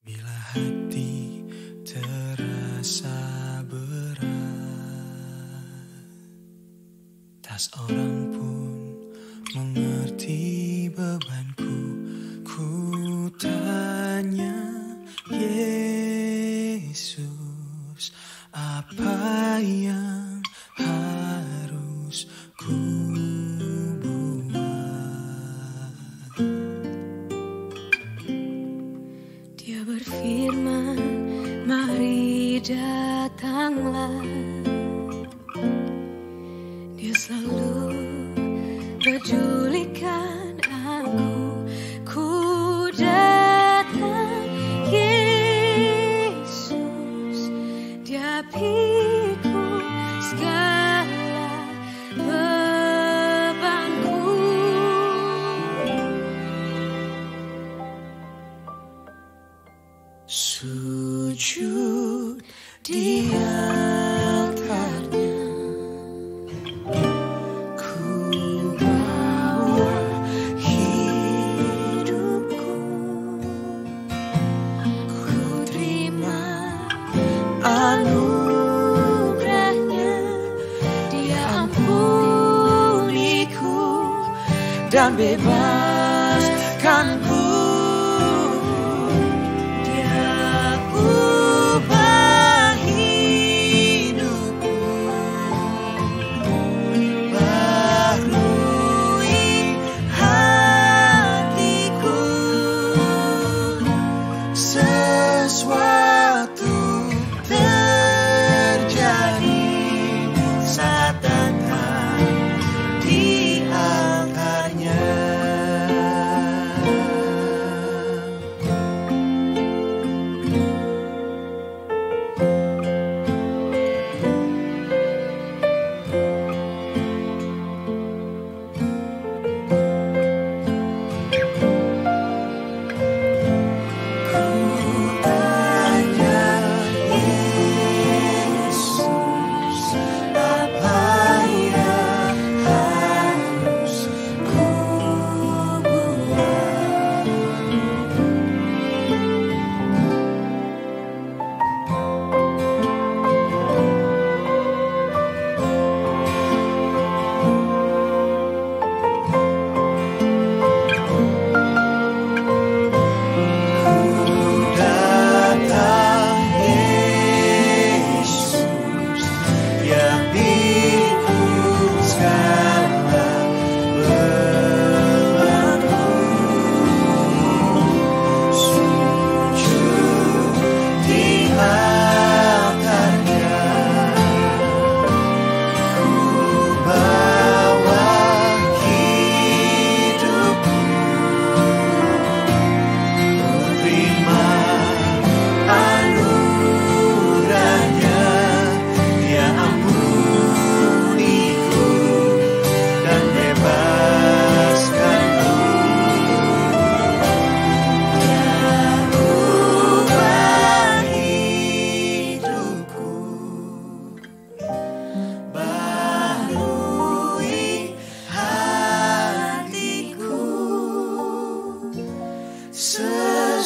Bila hati terasa berat, tak seorang pun mengerti bebanku. Ku tanya Yesus, apa yang harus ku buat? Dia berfirman, mari datanglah. Dia selalu pedulikan aku. Ku datang Yesus, Dia pikul segala bebanku. Sujud di altarnya, ku bawa hidupku. Ku terima anugerahnya, Dia ampuniku dan bebaskanku. Sesuatu terjadi saat datang di altarnya.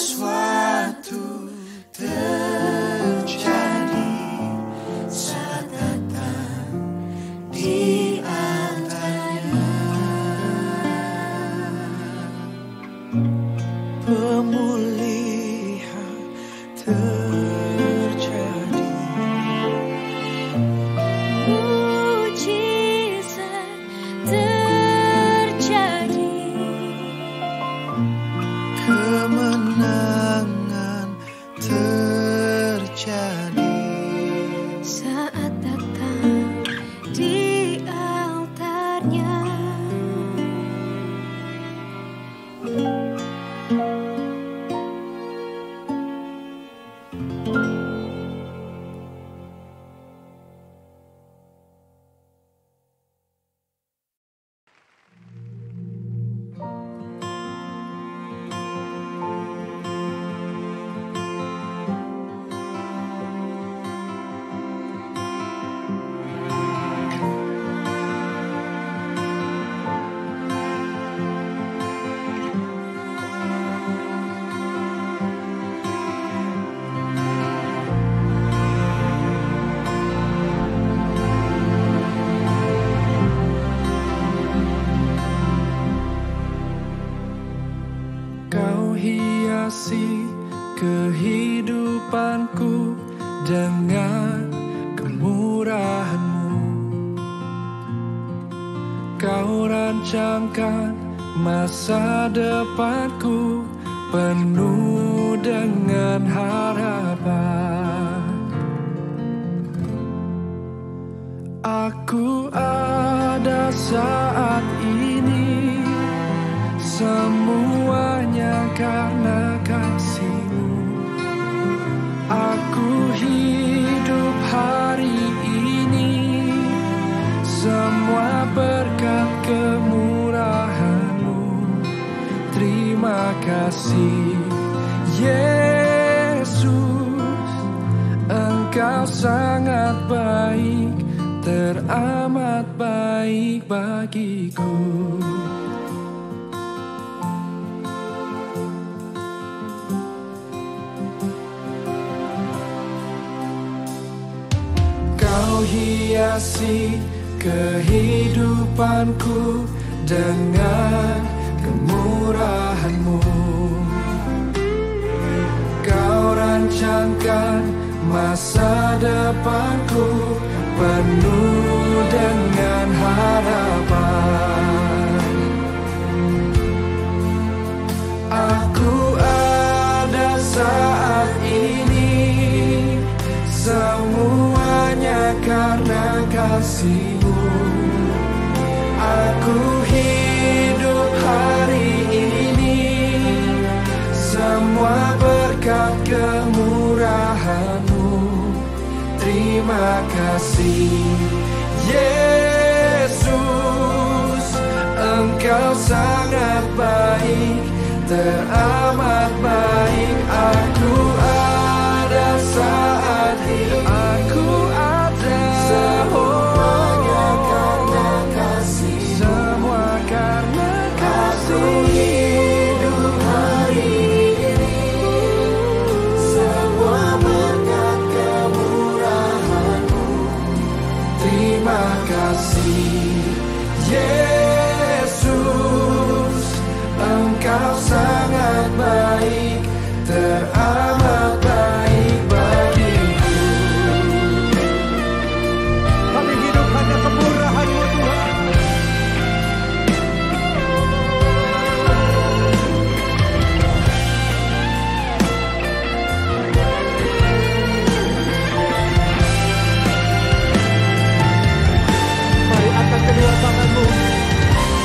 Sesuatu terjadi saat datang di altarnya. Pemulihan terjadi, Mujizat terjadi, kemenangan terjadi saat datang di altarnya. hiasi kehidupanku dengan kemurahan-Mu. Kau rancangkan masa depanku penuh dengan harapan. Aku ada saat ini, semuanya karena kasih-Mu. Aku hidup hari ini, semua berkat kemurahan-Mu. Terima kasih Yesus, Engkau sangat baik, teramat baik bagiku. Kau hiasi kehidupanku dengan kemurahan-Mu. Kau rancangkan masa depanku penuh dengan harapan. Aku ada saat ini, semuanya karena kasih-Mu. Aku hidup hari ini, semua berkat kemurahan-Mu. Terima kasih Yesus, Engkau sangat baik, teramat baik. Aku ada saat ini, aku ada, semuanya karena kasih, semua karena kasih. Aku hidup hari ini, semua berkat kemurahan-Mu. Terima kasih Yesus, Engkau sangat baik, teramat baik bagiku. Kami hidup hanya kemurahan-Mu Tuhan. Mari angkat kedua tangan-Mu,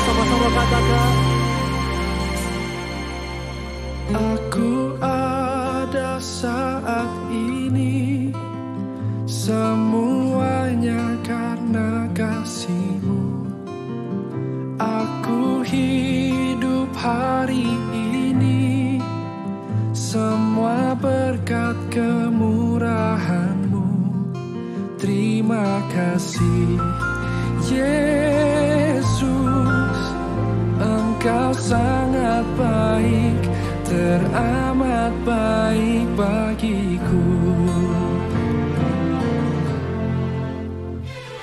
sama-sama katakan. Aku ada saat ini, semuanya karena kasih-Mu. Aku hidup hari ini, semua berkat kemurahan-Mu. Terima kasih Yesus, Engkau sangat baik, teramat baik bagiku.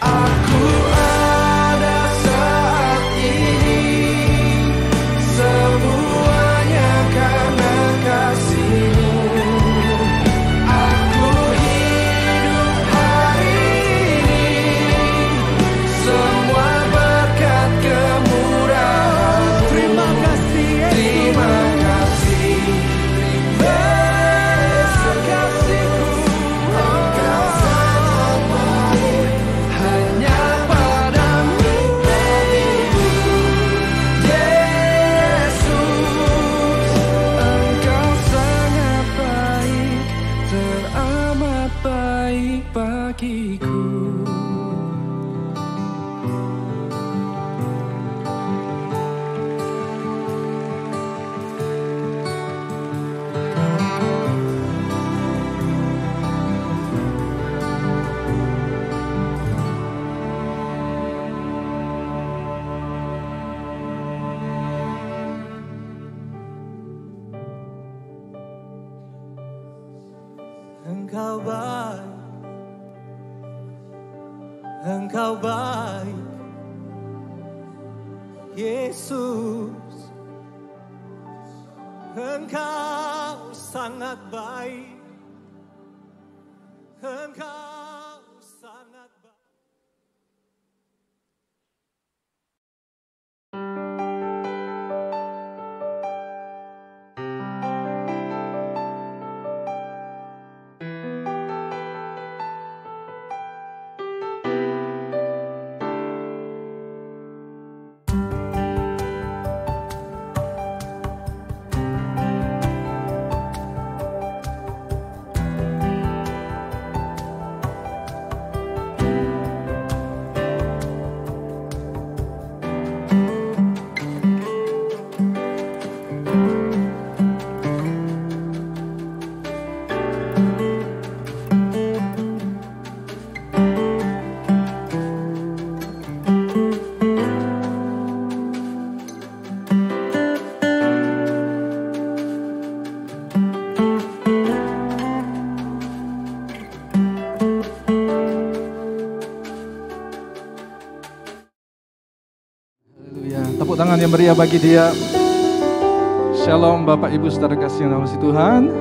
Aku ada saat ini, semuanya karena kasih-Mu. Aku hidup hari ini, semua berkat kemurahan. Terima kasih Yesus. Terima kasih Engkau baik, Engkau baik, Yesus. Engkau sangat baik. Engkau sangat baik. Tepuk tangan yang meriah bagi dia. Shalom Bapak Ibu Saudara kasih dalam Tuhan.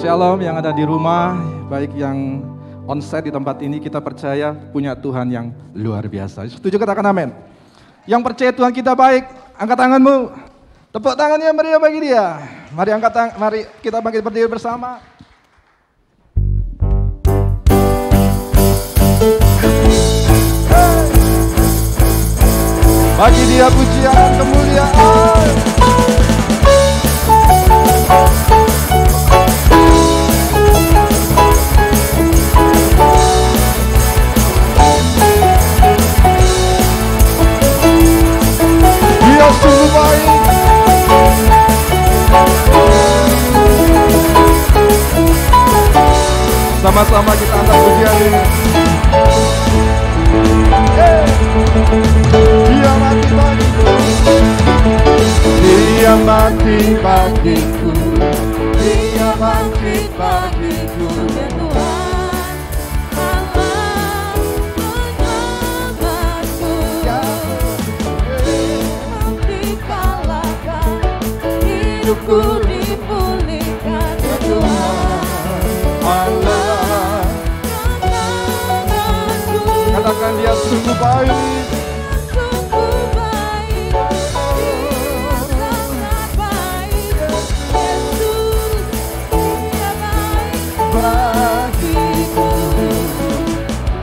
Shalom yang ada di rumah, baik yang onsite di tempat ini, kita percaya punya Tuhan yang luar biasa. Setuju, katakan amin. Yang percaya Tuhan kita baik, angkat tanganmu. Tepuk tangan yang meriah bagi dia. Mari mari kita bangkit berdiri bersama. Bagi dia pujian kemuliaan. Dia sungguh baik. Sama-sama kita angkat pujian ini. Dia mati bagiku. Dia mati bagiku. Dia mati bagiku. Ya Tuhan, Allah penyelamatku. Dikalahkan, hidupku dipulihkan. Ya Tuhan, Allah. Katakan dia sungguh baik. Bagiku,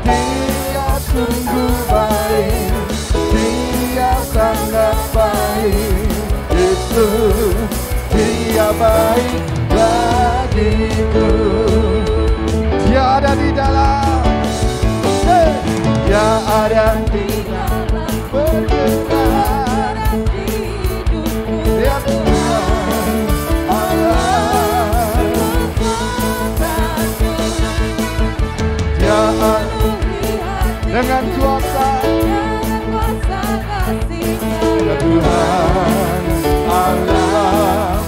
dia sungguh baik, dia sangat baik. Yesus, dia baik bagiku. Dia ada di dalam, dia ada di dalam perjalanan hidupku. Dia Tuhan Allah. Dengan kuasa kasih-Nya, Tuhan Allah.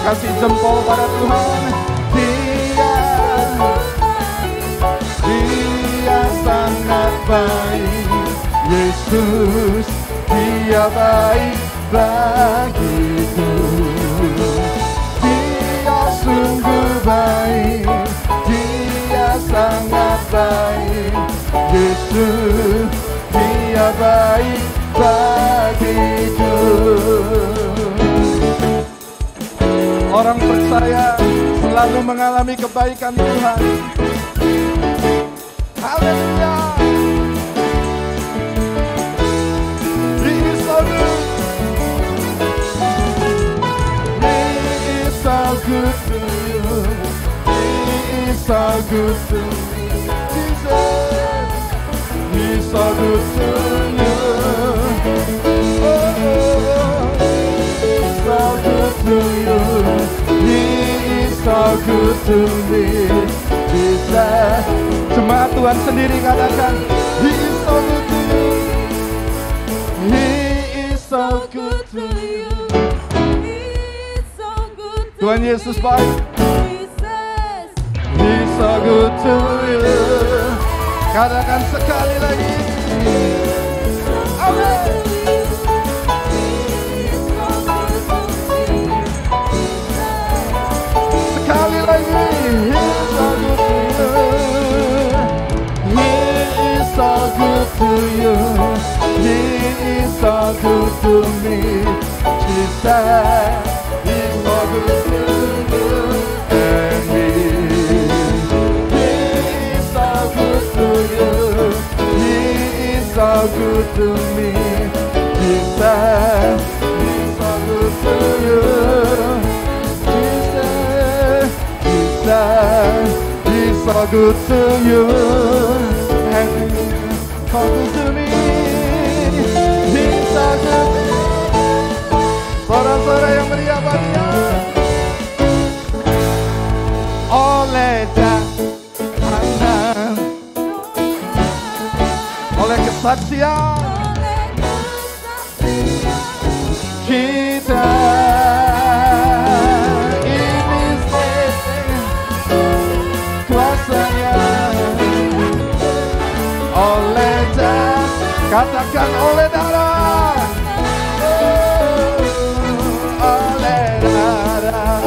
Kasih jempol pada Tuhan. Dia sangat baik. Yesus, dia baik bagiku. Dia sungguh baik. Sangat baik. Yesus, dia baik bagiku. Orang percaya selalu mengalami kebaikan Tuhan. Haleluya. He is so good. He is so good to you. So good to me, Jesus. He's so good to you. Oh, so good to you. He is so good to me, Jesus. Cuma Tuhan sendiri katakan, He is so good to you. He is so good to you. Tuhan Yesus baik. He's so good to you. Katakan sekali lagi. Amin. good to me. Jesus, He's so good to you and me. He's so good to you. He is so good to me. Jesus, He's so good to you. Jesus, Jesus, He's so good to you and so good to me. He's so good. Suara-suara yang meriah bahagia. Oleh jalan, oleh kesaksian kita ini kuasanya. Oleh jalan, katakan oleh darah. Oleh darah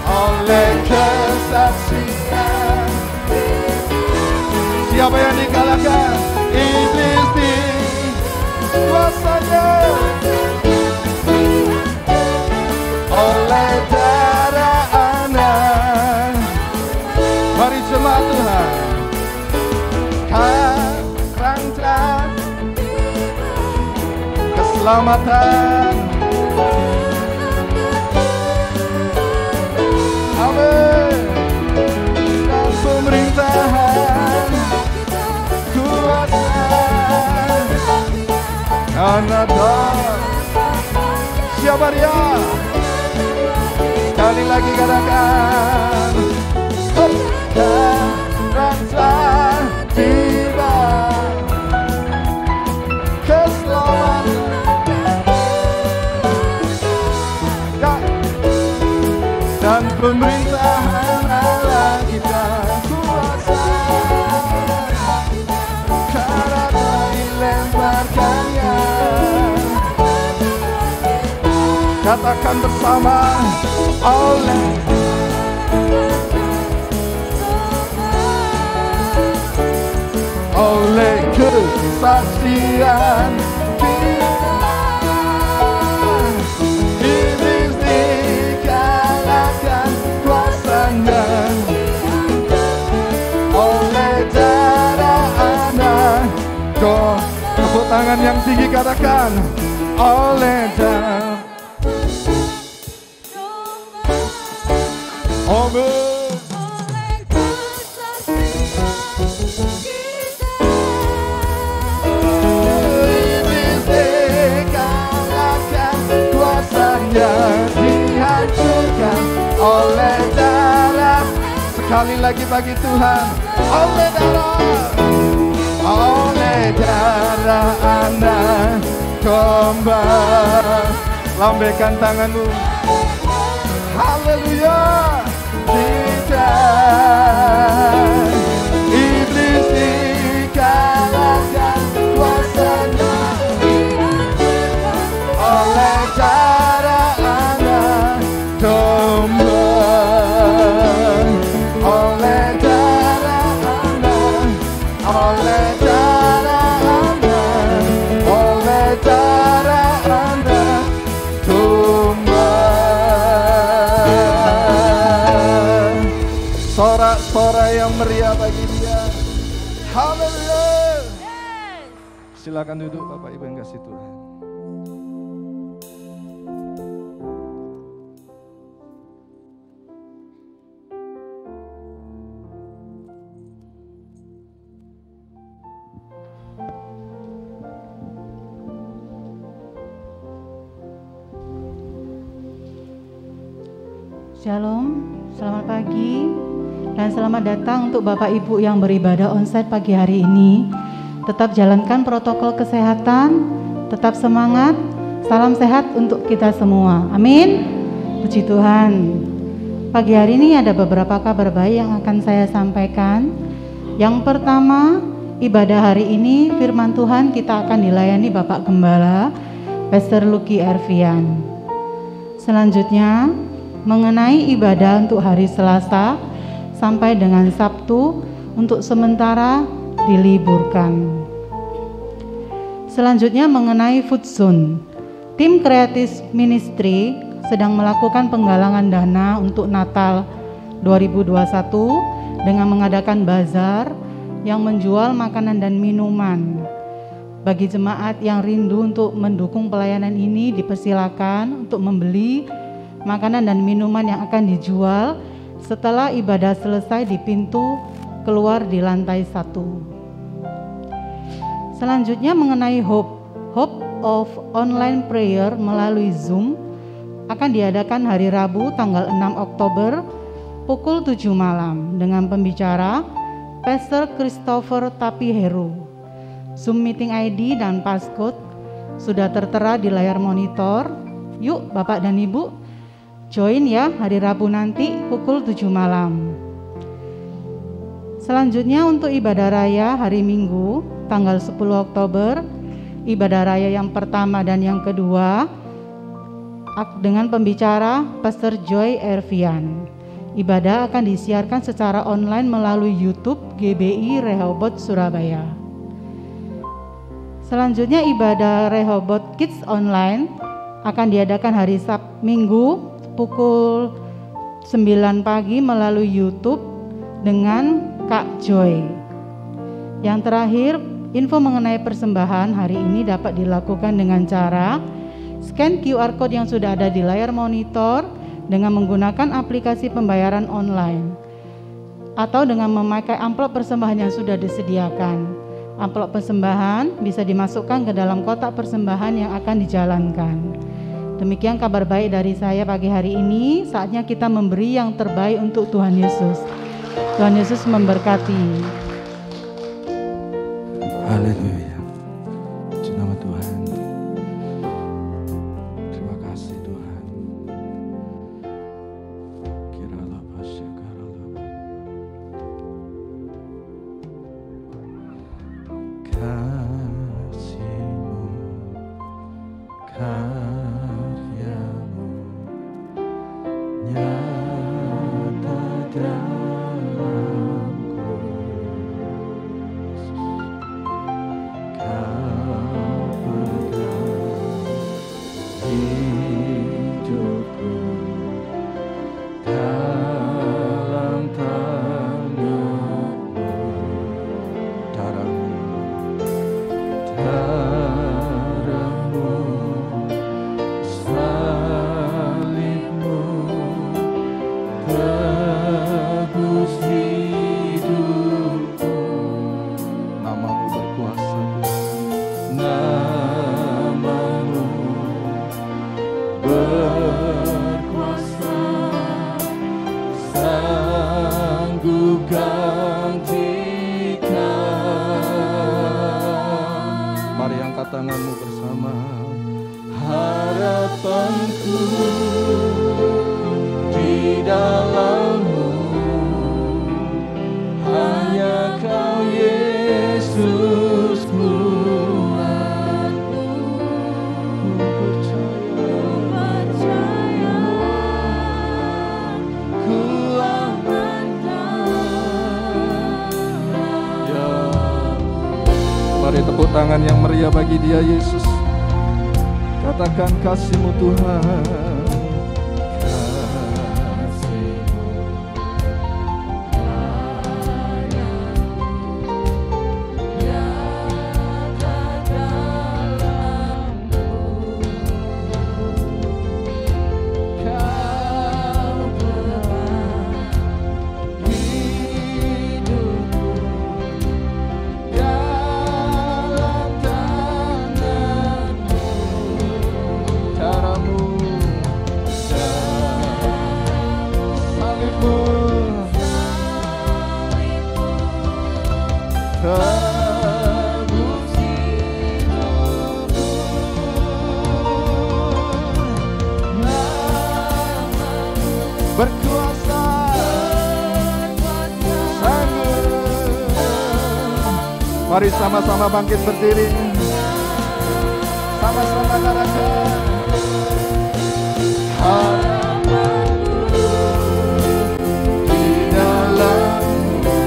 oleh kesaksian. Siapa yang dikalahkan? Iblis di kuasanya. Oleh darah Anak. Mari jemaat Tuhan, kerangka keselamatan. Amin. Dan pemerintahan kuasa karena Tuhan. Siapa dia? Sekali lagi katakan, sekarang telah tiba keselamatan. Dan pemerintahan Allah kita kuasa karena dilemparkannya. Katakan bersama, oleh kesaksian iblis dikalahkan kuasanya. Oleh darah Anak. Tepuk tangan yang tinggi katakan, oleh darah. Amin. Iblis dikalahkan kuasanya, dihancurkan oleh darah. Sekali lagi bagi Tuhan, oleh darah Anak kembali. Lambaikan tanganmu. Haleluya. Tidak, iblis dikalahkan kuasanya oleh darah Anak domba. Oleh darah Anak, oleh darah Anak, oleh darah Anak domba. Sorak-sorai yang meriah bagi Dia. Haleluya. Silakan duduk Bapak Ibu yang kasih Tuhan. Shalom, selamat pagi dan selamat datang untuk Bapak Ibu yang beribadah onsite pagi hari ini. Tetap jalankan protokol kesehatan, tetap semangat, salam sehat untuk kita semua. Amin. Puji Tuhan. Pagi hari ini ada beberapa kabar baik yang akan saya sampaikan. Yang pertama, ibadah hari ini firman Tuhan kita akan dilayani Bapak Gembala Pastor Lucky Ervian. Selanjutnya, mengenai ibadah untuk hari Selasa sampai dengan Sabtu, untuk sementara diliburkan. Selanjutnya mengenai Food Zone. Tim Kreatif Ministry sedang melakukan penggalangan dana untuk Natal 2021 dengan mengadakan bazar yang menjual makanan dan minuman. Bagi jemaat yang rindu untuk mendukung pelayanan ini, dipersilakan untuk membeli makanan dan minuman yang akan dijual setelah ibadah selesai di pintu keluar di lantai 1. Selanjutnya mengenai Hope of Online Prayer melalui Zoom akan diadakan hari Rabu tanggal 6 Oktober pukul 7 malam dengan pembicara Pastor Christopher Tapiheru. Zoom meeting ID dan passcode sudah tertera di layar monitor. Yuk Bapak dan Ibu, join ya hari Rabu nanti pukul 7 malam. Selanjutnya untuk ibadah raya hari Minggu tanggal 10 Oktober, ibadah raya yang pertama dan yang kedua dengan pembicara Pastor Joy Ervian. Ibadah akan disiarkan secara online melalui YouTube GBI Rehoboth Surabaya. Selanjutnya ibadah Rehoboth Kids Online akan diadakan hari Minggu pukul 9 pagi melalui YouTube dengan Kak Joy. Yang terakhir, info mengenai persembahan hari ini dapat dilakukan dengan cara scan QR code yang sudah ada di layar monitor dengan menggunakan aplikasi pembayaran online atau dengan memakai amplop persembahan yang sudah disediakan. Amplop persembahan bisa dimasukkan ke dalam kotak persembahan yang akan dijalankan. Demikian kabar baik dari saya pagi hari ini. Saatnya kita memberi yang terbaik untuk Tuhan Yesus. Tuhan Yesus memberkati. Haleluya. Puji nama Tuhan. Terima kasih Tuhan. Kiralah pasyakaralah. Kasih-Mu, karya-Mu nyata dalamku. Hidupku dalam tangan-Mu, darah-Mu, salib-Mu tebus hidupku. Nama-Mu berkuasa, Nama-Mu berkuasa, sanggup gantikan. Mari angkat tanganmu bersama. Harapanku di dalam-Mu, hanya Kau Yesusku. Mari tepuk tangan yang meriah bagi Dia Yesus. Katakan kasih-Mu Tuhan. Berkuasa, sanggup. Mari sama-sama bangkit berdiri. Sama-sama katakan harapanku di dalam-Mu,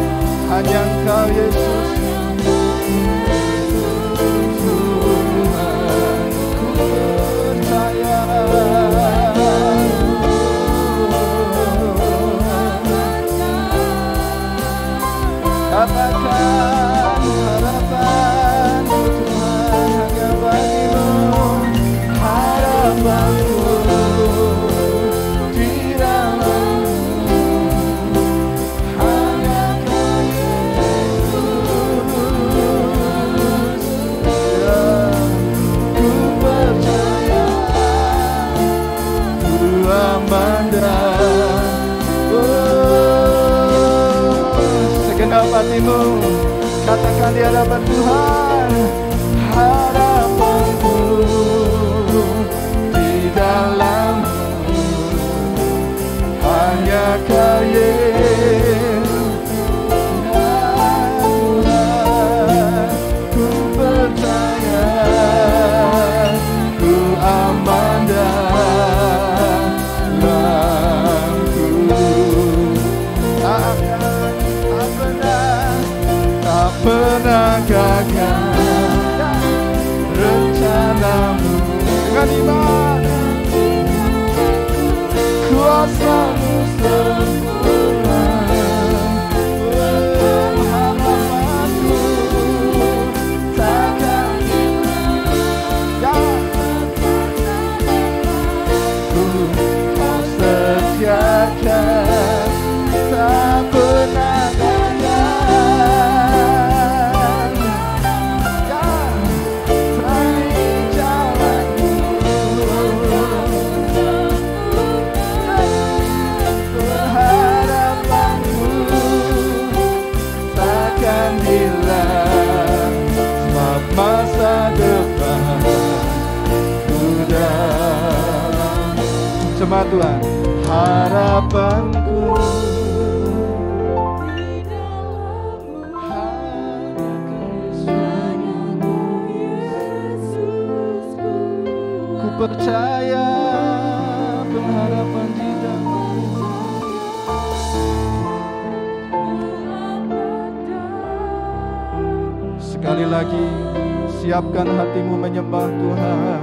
hanya Engkau Yesus. hadapan Tuhan. Harapanku di dalam-Mu, hanya Kau Yesus. Ku percaya, ku aman dalam-Ku. Tak pernah gagal rencana-Mu. Dengan iman, kuasa-Mu sempurna. Harapanku takkan hilang. Ku sediakan, tak pernah gagal. Cari jalan-Mu, harapanku takkan hilang. Sebab masa depan ku dalam. Jemaat Tuhan, harapanku ku percaya pengharapan di dalam-Mu. Sekali lagi, siapkan hatimu menyembah Tuhan.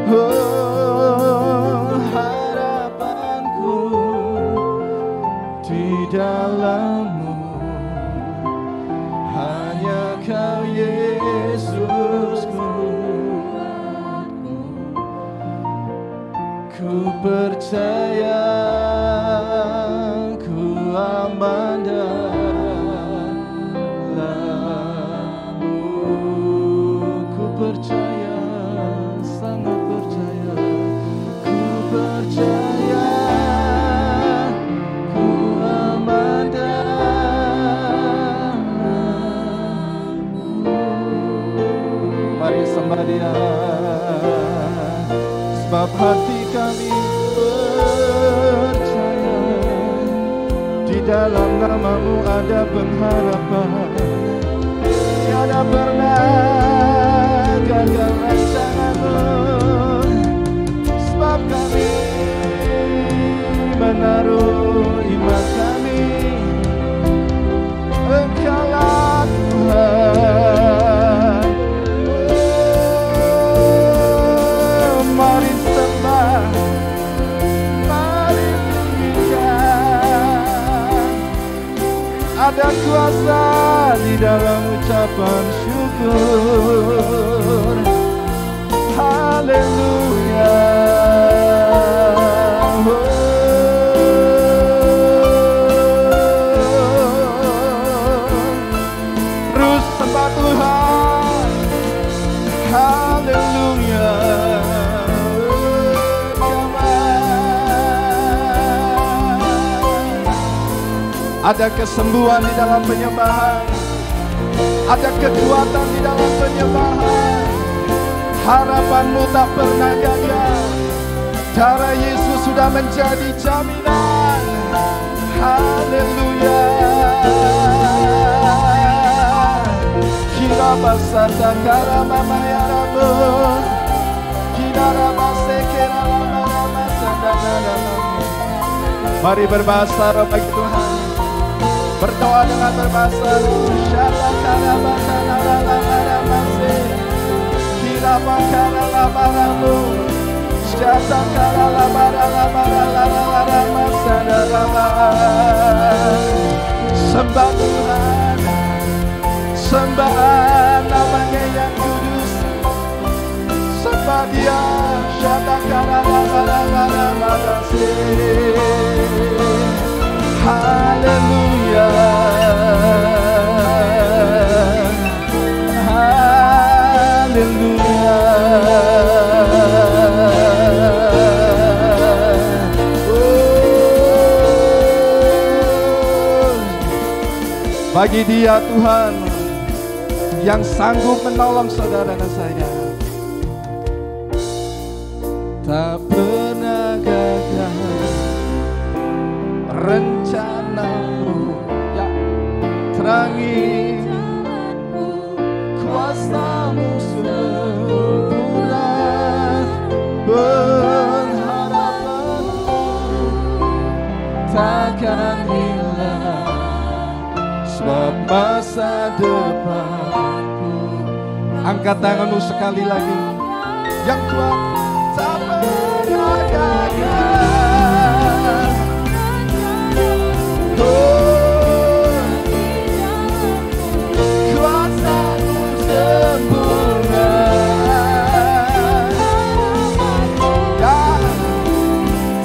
Oh, harapanku di dalam-Mu, hanya Kau Yesusku. Ku percaya, ku aman dalam-Mu. Ku percaya, sangat percaya. Ku percaya, ku aman dalam-Mu. Mari sembah Dia. Sebab hati kami percaya, di dalam nama-Mu ada pengharapan. Tiada pernah gagal rencana-Mu. Sebab kami menaruh iman kami, Engkaulah Tuhan. Mari sembah, mari tinggikan. Ada kuasa di dalam ucapan syukur. Haleluya. Terus sembah Tuhan. Haleluya. Ada kesembuhan di dalam penyembahan, ada kekuatan di dalam penyembahan. Harapan-Mu tak pernah gagal. Darah Yesus sudah menjadi jaminan. Haleluya. Kira basata kara mama ya Rabu, kira base kira mama sadana. Mari berbahasa roh bagi Tuhan. Berdoa dengan berbahasa roh. Syara kara bakana la mase, kira bakana la maramu, syara kara la mara masadana. Sembah Tuhan, sembah nama-Nya yang kudus, sembah Dia. Syara kara la marase. Haleluya. Haleluya. Bagi Dia Tuhan yang sanggup menolong saudara dan saya. Tak pernah gagal rencanamu, ya, terangi kuasamu sempurna, pengharapanmu takkan hilang, sebab masa depanku. Angkat tanganmu sekali lagi, yang kuat. Tak pernah gagal. Kuasamu sempurna, ya,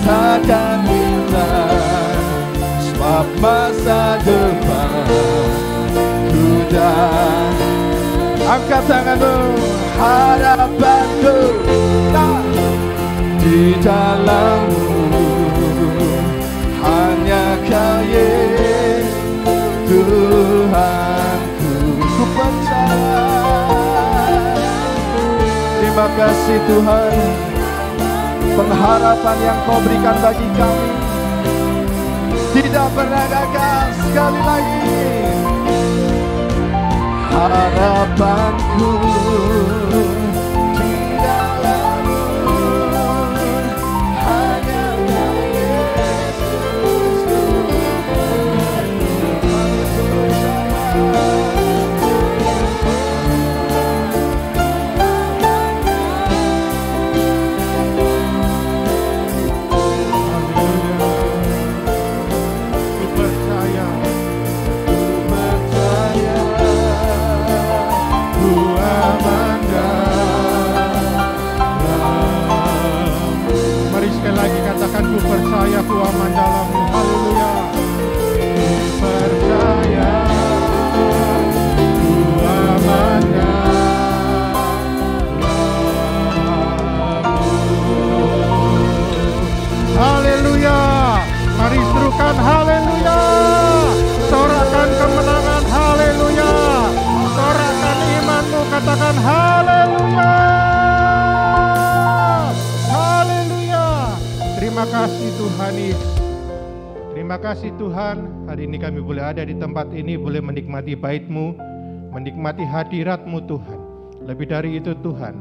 takkan hilang, sebab masa depan sudah. Angkat tanganmu, harapanku di dalammu, hanya Kau Yesus Tuhanku. Ku percaya. Terima kasih Tuhan, pengharapan yang Kau berikan bagi kami tidak pernah gagal. Sekali lagi, harapanku di dalammu, hanya Kau Yesus Ku percaya, ku aman dalam. Mari sekali lagi katakan, ku percaya, ku aman dalam-Mu. Haleluya. Ku percaya, ku aman dalam-Mu. Haleluya. Mari serukan haleluya. Sorakan kemenangan, haleluya. Sorakan imanmu, katakan haleluya. Haleluya. Terima kasih Tuhan Yesus. Terima kasih Tuhan, hari ini kami boleh ada di tempat ini, boleh menikmati bait-Mu, menikmati hadirat-Mu Tuhan. Lebih dari itu Tuhan,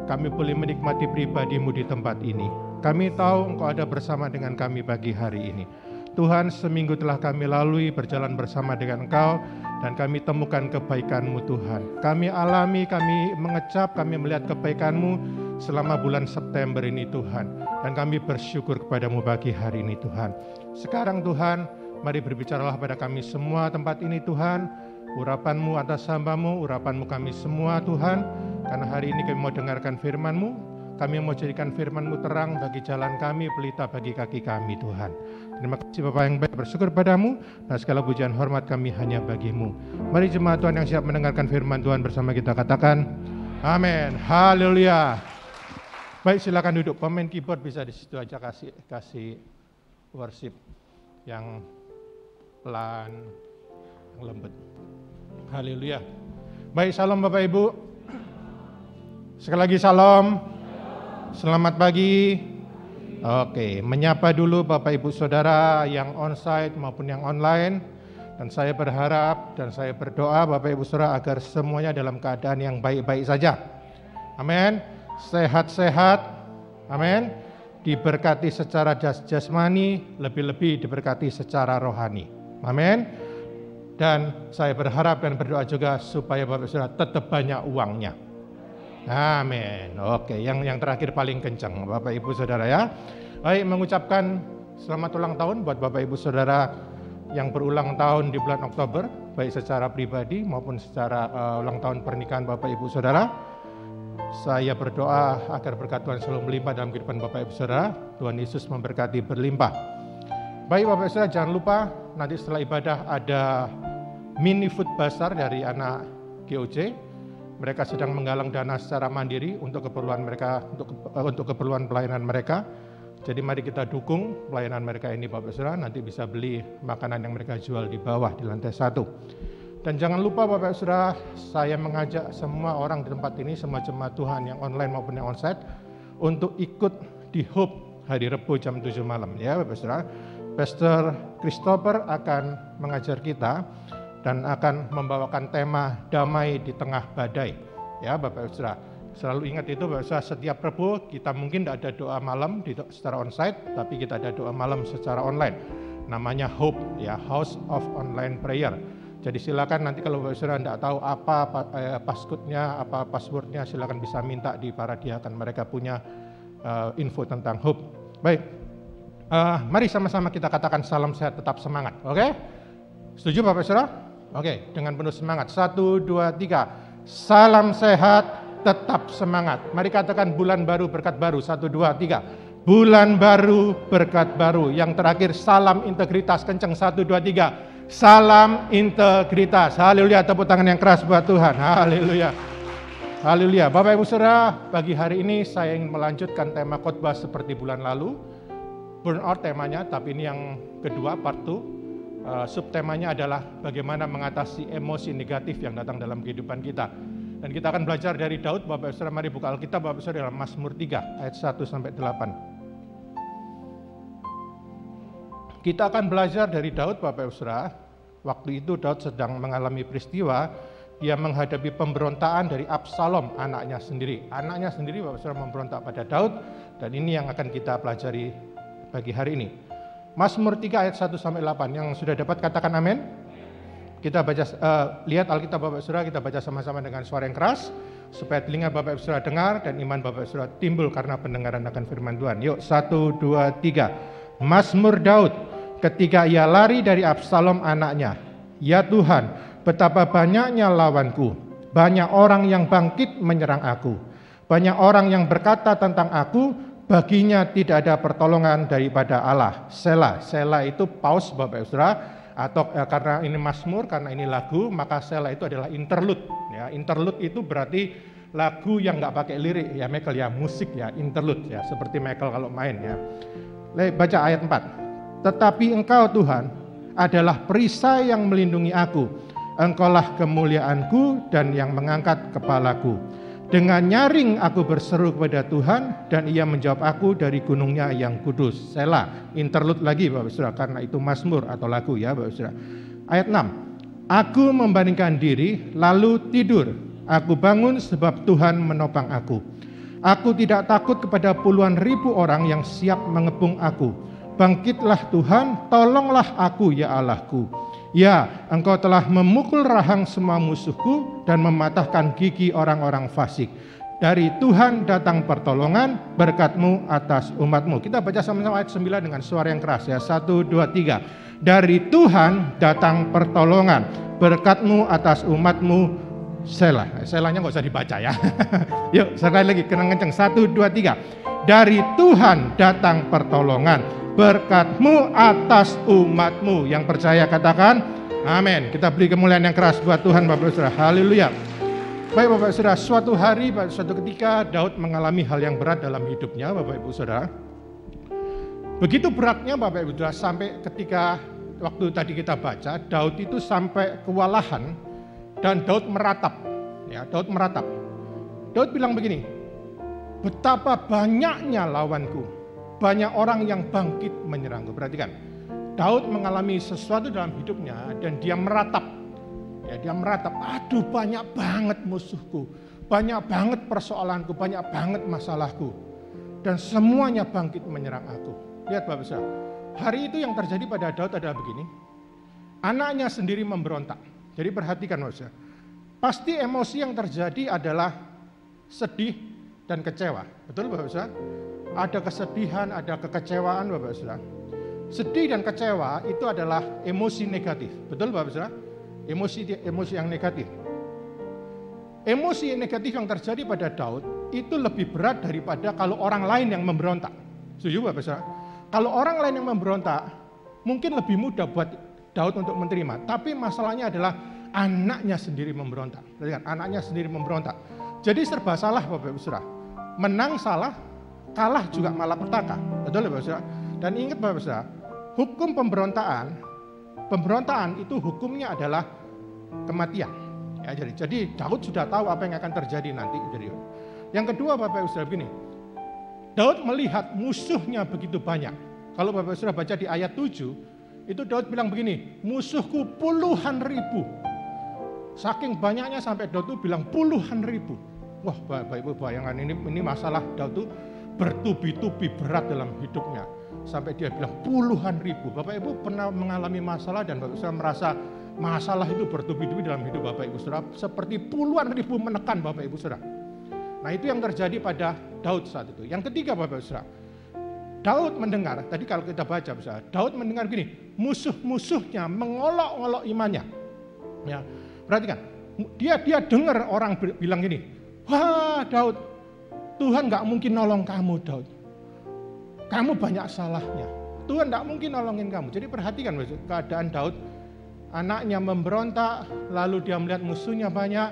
kami boleh menikmati pribadi-Mu di tempat ini. Kami tahu Engkau ada bersama dengan kami pagi hari ini. Tuhan, seminggu telah kami lalui berjalan bersama dengan Engkau, dan kami temukan kebaikan-Mu Tuhan. Kami alami, kami mengecap, kami melihat kebaikan-Mu selama bulan September ini Tuhan. Dan kami bersyukur kepadamu bagi hari ini Tuhan. Sekarang Tuhan, mari berbicaralah pada kami semua tempat ini Tuhan. Urapan-Mu atas hamba-Mu, urapan-Mu kami semua Tuhan. Karena hari ini kami mau dengarkan firman-Mu. Kami mau jadikan firman-Mu terang bagi jalan kami, pelita bagi kaki kami Tuhan. Terima kasih Bapa yang baik, bersyukur padamu, dan segala pujian hormat kami hanya bagi-Mu. Mari jemaat Tuhan yang siap mendengarkan firman Tuhan bersama kita katakan, amin, haleluya. Baik, silakan duduk. Pemain keyboard bisa di situ aja, kasih worship yang pelan, yang lembut. Haleluya. Baik, salam Bapak Ibu. Sekali lagi salam. Selamat pagi. Oke, menyapa dulu Bapak Ibu Saudara yang onsite maupun yang online. Dan saya berharap dan saya berdoa Bapak Ibu Saudara agar semuanya dalam keadaan yang baik-baik saja. Amin. Sehat-sehat. Amin. Diberkati secara jasmani, lebih-lebih diberkati secara rohani. Amin. Dan saya berharap dan berdoa juga supaya Bapak Ibu Saudara tetap banyak uangnya. Amin. Oke, yang terakhir paling kencang Bapak Ibu Saudara ya. Baik, mengucapkan selamat ulang tahun buat Bapak Ibu Saudara yang berulang tahun di bulan Oktober, baik secara pribadi maupun secara ulang tahun pernikahan Bapak Ibu Saudara. Saya berdoa agar berkat Tuhan selalu melimpah dalam kehidupan Bapak Ibu Saudara. Tuhan Yesus memberkati berlimpah. Baik Bapak Ibu Saudara, jangan lupa nanti setelah ibadah ada mini food bazar dari anak GOC. Mereka sedang menggalang dana secara mandiri untuk keperluan mereka, untuk keperluan pelayanan mereka. Jadi mari kita dukung pelayanan mereka ini Bapak Saudara, nanti bisa beli makanan yang mereka jual di bawah di lantai 1. Dan jangan lupa Bapak Saudara, saya mengajak semua orang di tempat ini, semua jemaat Tuhan yang online maupun yang onsite, untuk ikut di Hope hari Rebo jam 7 malam ya Bapak Saudara. Pastor Christopher akan mengajar kita dan akan membawakan tema damai di tengah badai ya Bapak Saudara. Selalu ingat itu Bapak Saudara, setiap Rebo kita mungkin tidak ada doa malam secara onsite, tapi kita ada doa malam secara online. Namanya Hope ya, House of Online Prayer. Jadi silakan nanti kalau Bapak Saudara tidak tahu apa passcode-nya, apa password-nya, silakan bisa minta di para diakan, mereka punya info tentang Hope. Baik, mari sama-sama kita katakan salam sehat tetap semangat, oke? Setuju Bapak Saudara? Oke, dengan penuh semangat. 1, 2, 3. Salam sehat tetap semangat. Mari katakan bulan baru berkat baru. 1, 2, 3. Bulan baru berkat baru. Yang terakhir salam integritas. Kenceng 1, 2, 3. Salam integritas. Haleluya, tepuk tangan yang keras buat Tuhan. Haleluya. Haleluya. Bapak Ibu Saudara, pagi hari ini saya ingin melanjutkan tema khotbah seperti bulan lalu. Burnout temanya, tapi ini yang kedua, part 2. Subtemanya adalah bagaimana mengatasi emosi negatif yang datang dalam kehidupan kita. Dan kita akan belajar dari Daud. Bapak Ibu Saudara, mari buka Alkitab Bapak Ibu Saudara dalam Mazmur 3 ayat 1 sampai 8. Kita akan belajar dari Daud Bapak Ibu Saudara. Waktu itu Daud sedang mengalami peristiwa, dia menghadapi pemberontakan dari Absalom, anaknya sendiri. Anaknya sendiri Bapak Ibu Saudara memberontak pada Daud, dan ini yang akan kita pelajari pagi hari ini. Mazmur 3 ayat 1 sampai 8, yang sudah dapat katakan amin. Kita baca, lihat Alkitab Bapak Ibu Saudara, kita baca sama-sama dengan suara yang keras, supaya telinga Bapak Ibu Saudara dengar dan iman Bapak Ibu Saudara timbul karena pendengaran akan firman Tuhan. Yuk, 1, 2, 3. Mazmur Daud ketika ia lari dari Absalom anaknya. Ya Tuhan, betapa banyaknya lawanku, banyak orang yang bangkit menyerang aku, banyak orang yang berkata tentang aku, baginya tidak ada pertolongan daripada Allah. Selah. Selah itu pause Bapak Ibu Saudara, atau karena ini Mazmur, karena ini lagu, maka Selah itu adalah interlude ya. Interlude itu berarti lagu yang nggak pakai lirik ya Michael ya, musik ya, interlude ya, seperti Michael kalau main ya. Baca ayat 4. Tetapi Engkau Tuhan adalah perisai yang melindungi aku. Engkaulah kemuliaanku dan yang mengangkat kepalaku. Dengan nyaring aku berseru kepada Tuhan dan ia menjawab aku dari gunungnya yang kudus. Selah, interlude lagi Bapak Saudara, karena itu Mazmur atau lagu ya Bapak Saudara. Ayat 6. Aku membandingkan diri lalu tidur. Aku bangun sebab Tuhan menopang aku. Aku tidak takut kepada puluhan ribu orang yang siap mengepung aku. Bangkitlah Tuhan, tolonglah aku ya Allahku. Ya, Engkau telah memukul rahang semua musuhku dan mematahkan gigi orang-orang fasik. Dari Tuhan datang pertolongan, berkat-Mu atas umat-Mu. Kita baca sama-sama ayat 9 dengan suara yang keras ya. 1, 2, 3. Dari Tuhan datang pertolongan, berkat-Mu atas umat-Mu. Selah. Selahnya nggak usah dibaca ya. Yuk, sekali lagi kenceng. 1, 2, 3. Dari Tuhan datang pertolongan, berkat-Mu atas umat-Mu. Yang percaya katakan amin. Kita beri kemuliaan yang keras buat Tuhan Bapak Saudara. Haleluya. Baik Bapak Saudara, suatu hari, suatu ketika Daud mengalami hal yang berat dalam hidupnya Bapak Ibu Saudara. Begitu beratnya Bapak Ibu Saudara, sampai ketika waktu tadi kita baca, Daud itu sampai kewalahan dan Daud meratap. Ya, Daud meratap. Daud bilang begini, betapa banyaknya lawanku, banyak orang yang bangkit menyerangku. Perhatikan, Daud mengalami sesuatu dalam hidupnya dan dia meratap. Ya, dia meratap, aduh banyak banget musuhku, banyak banget persoalanku, banyak banget masalahku. Dan semuanya bangkit menyerang aku. Lihat Bapak Saudara, hari itu yang terjadi pada Daud adalah begini. Anaknya sendiri memberontak. Jadi perhatikan Bapak Saudara, pasti emosi yang terjadi adalah sedih dan kecewa. Betul Bapak Saudara? Ada kesedihan, ada kekecewaan Bapak Saudara. Sedih dan kecewa itu adalah emosi negatif. Betul Bapak Saudara? Emosi yang negatif. Emosi negatif yang terjadi pada Daud itu lebih berat daripada kalau orang lain yang memberontak. Setuju Bapak Saudara? Kalau orang lain yang memberontak, mungkin lebih mudah buat Daud untuk menerima. Tapi masalahnya adalah anaknya sendiri memberontak. Lihat, anaknya sendiri memberontak. Jadi serba salah Bapak Ibu Saudara. Menang salah, kalah juga malapetaka. Betul Bapak Saudara? Dan ingat Bapak Saudara, hukum pemberontakan itu hukumnya adalah kematian. Ya, jadi Daud sudah tahu apa yang akan terjadi nanti. Jadi, yang kedua Bapak Ibu Saudara begini, Daud melihat musuhnya begitu banyak. Kalau Bapak Ibu Saudara baca di ayat 7, itu Daud bilang begini, musuhku puluhan ribu. Saking banyaknya sampai Daud itu bilang puluhan ribu. Wah Bapak Ibu bayangkan ini masalah Daud itu bertubi-tubi berat dalam hidupnya. Sampai dia bilang puluhan ribu. Bapak Ibu pernah mengalami masalah dan Bapak Ibu Saudara merasa masalah itu bertubi-tubi dalam hidup Bapak Ibu Saudara, seperti puluhan ribu menekan Bapak Ibu Saudara. Nah itu yang terjadi pada Daud saat itu. Yang ketiga Bapak Ibu Saudara, Daud mendengar, tadi kalau kita baca misalnya, Daud mendengar gini, musuh-musuhnya mengolok-olok imannya. Ya, perhatikan, dia dengar orang bilang gini, wah Daud, Tuhan gak mungkin nolong kamu Daud. Kamu banyak salahnya. Tuhan gak mungkin nolongin kamu. Jadi perhatikan keadaan Daud. Anaknya memberontak, lalu dia melihat musuhnya banyak,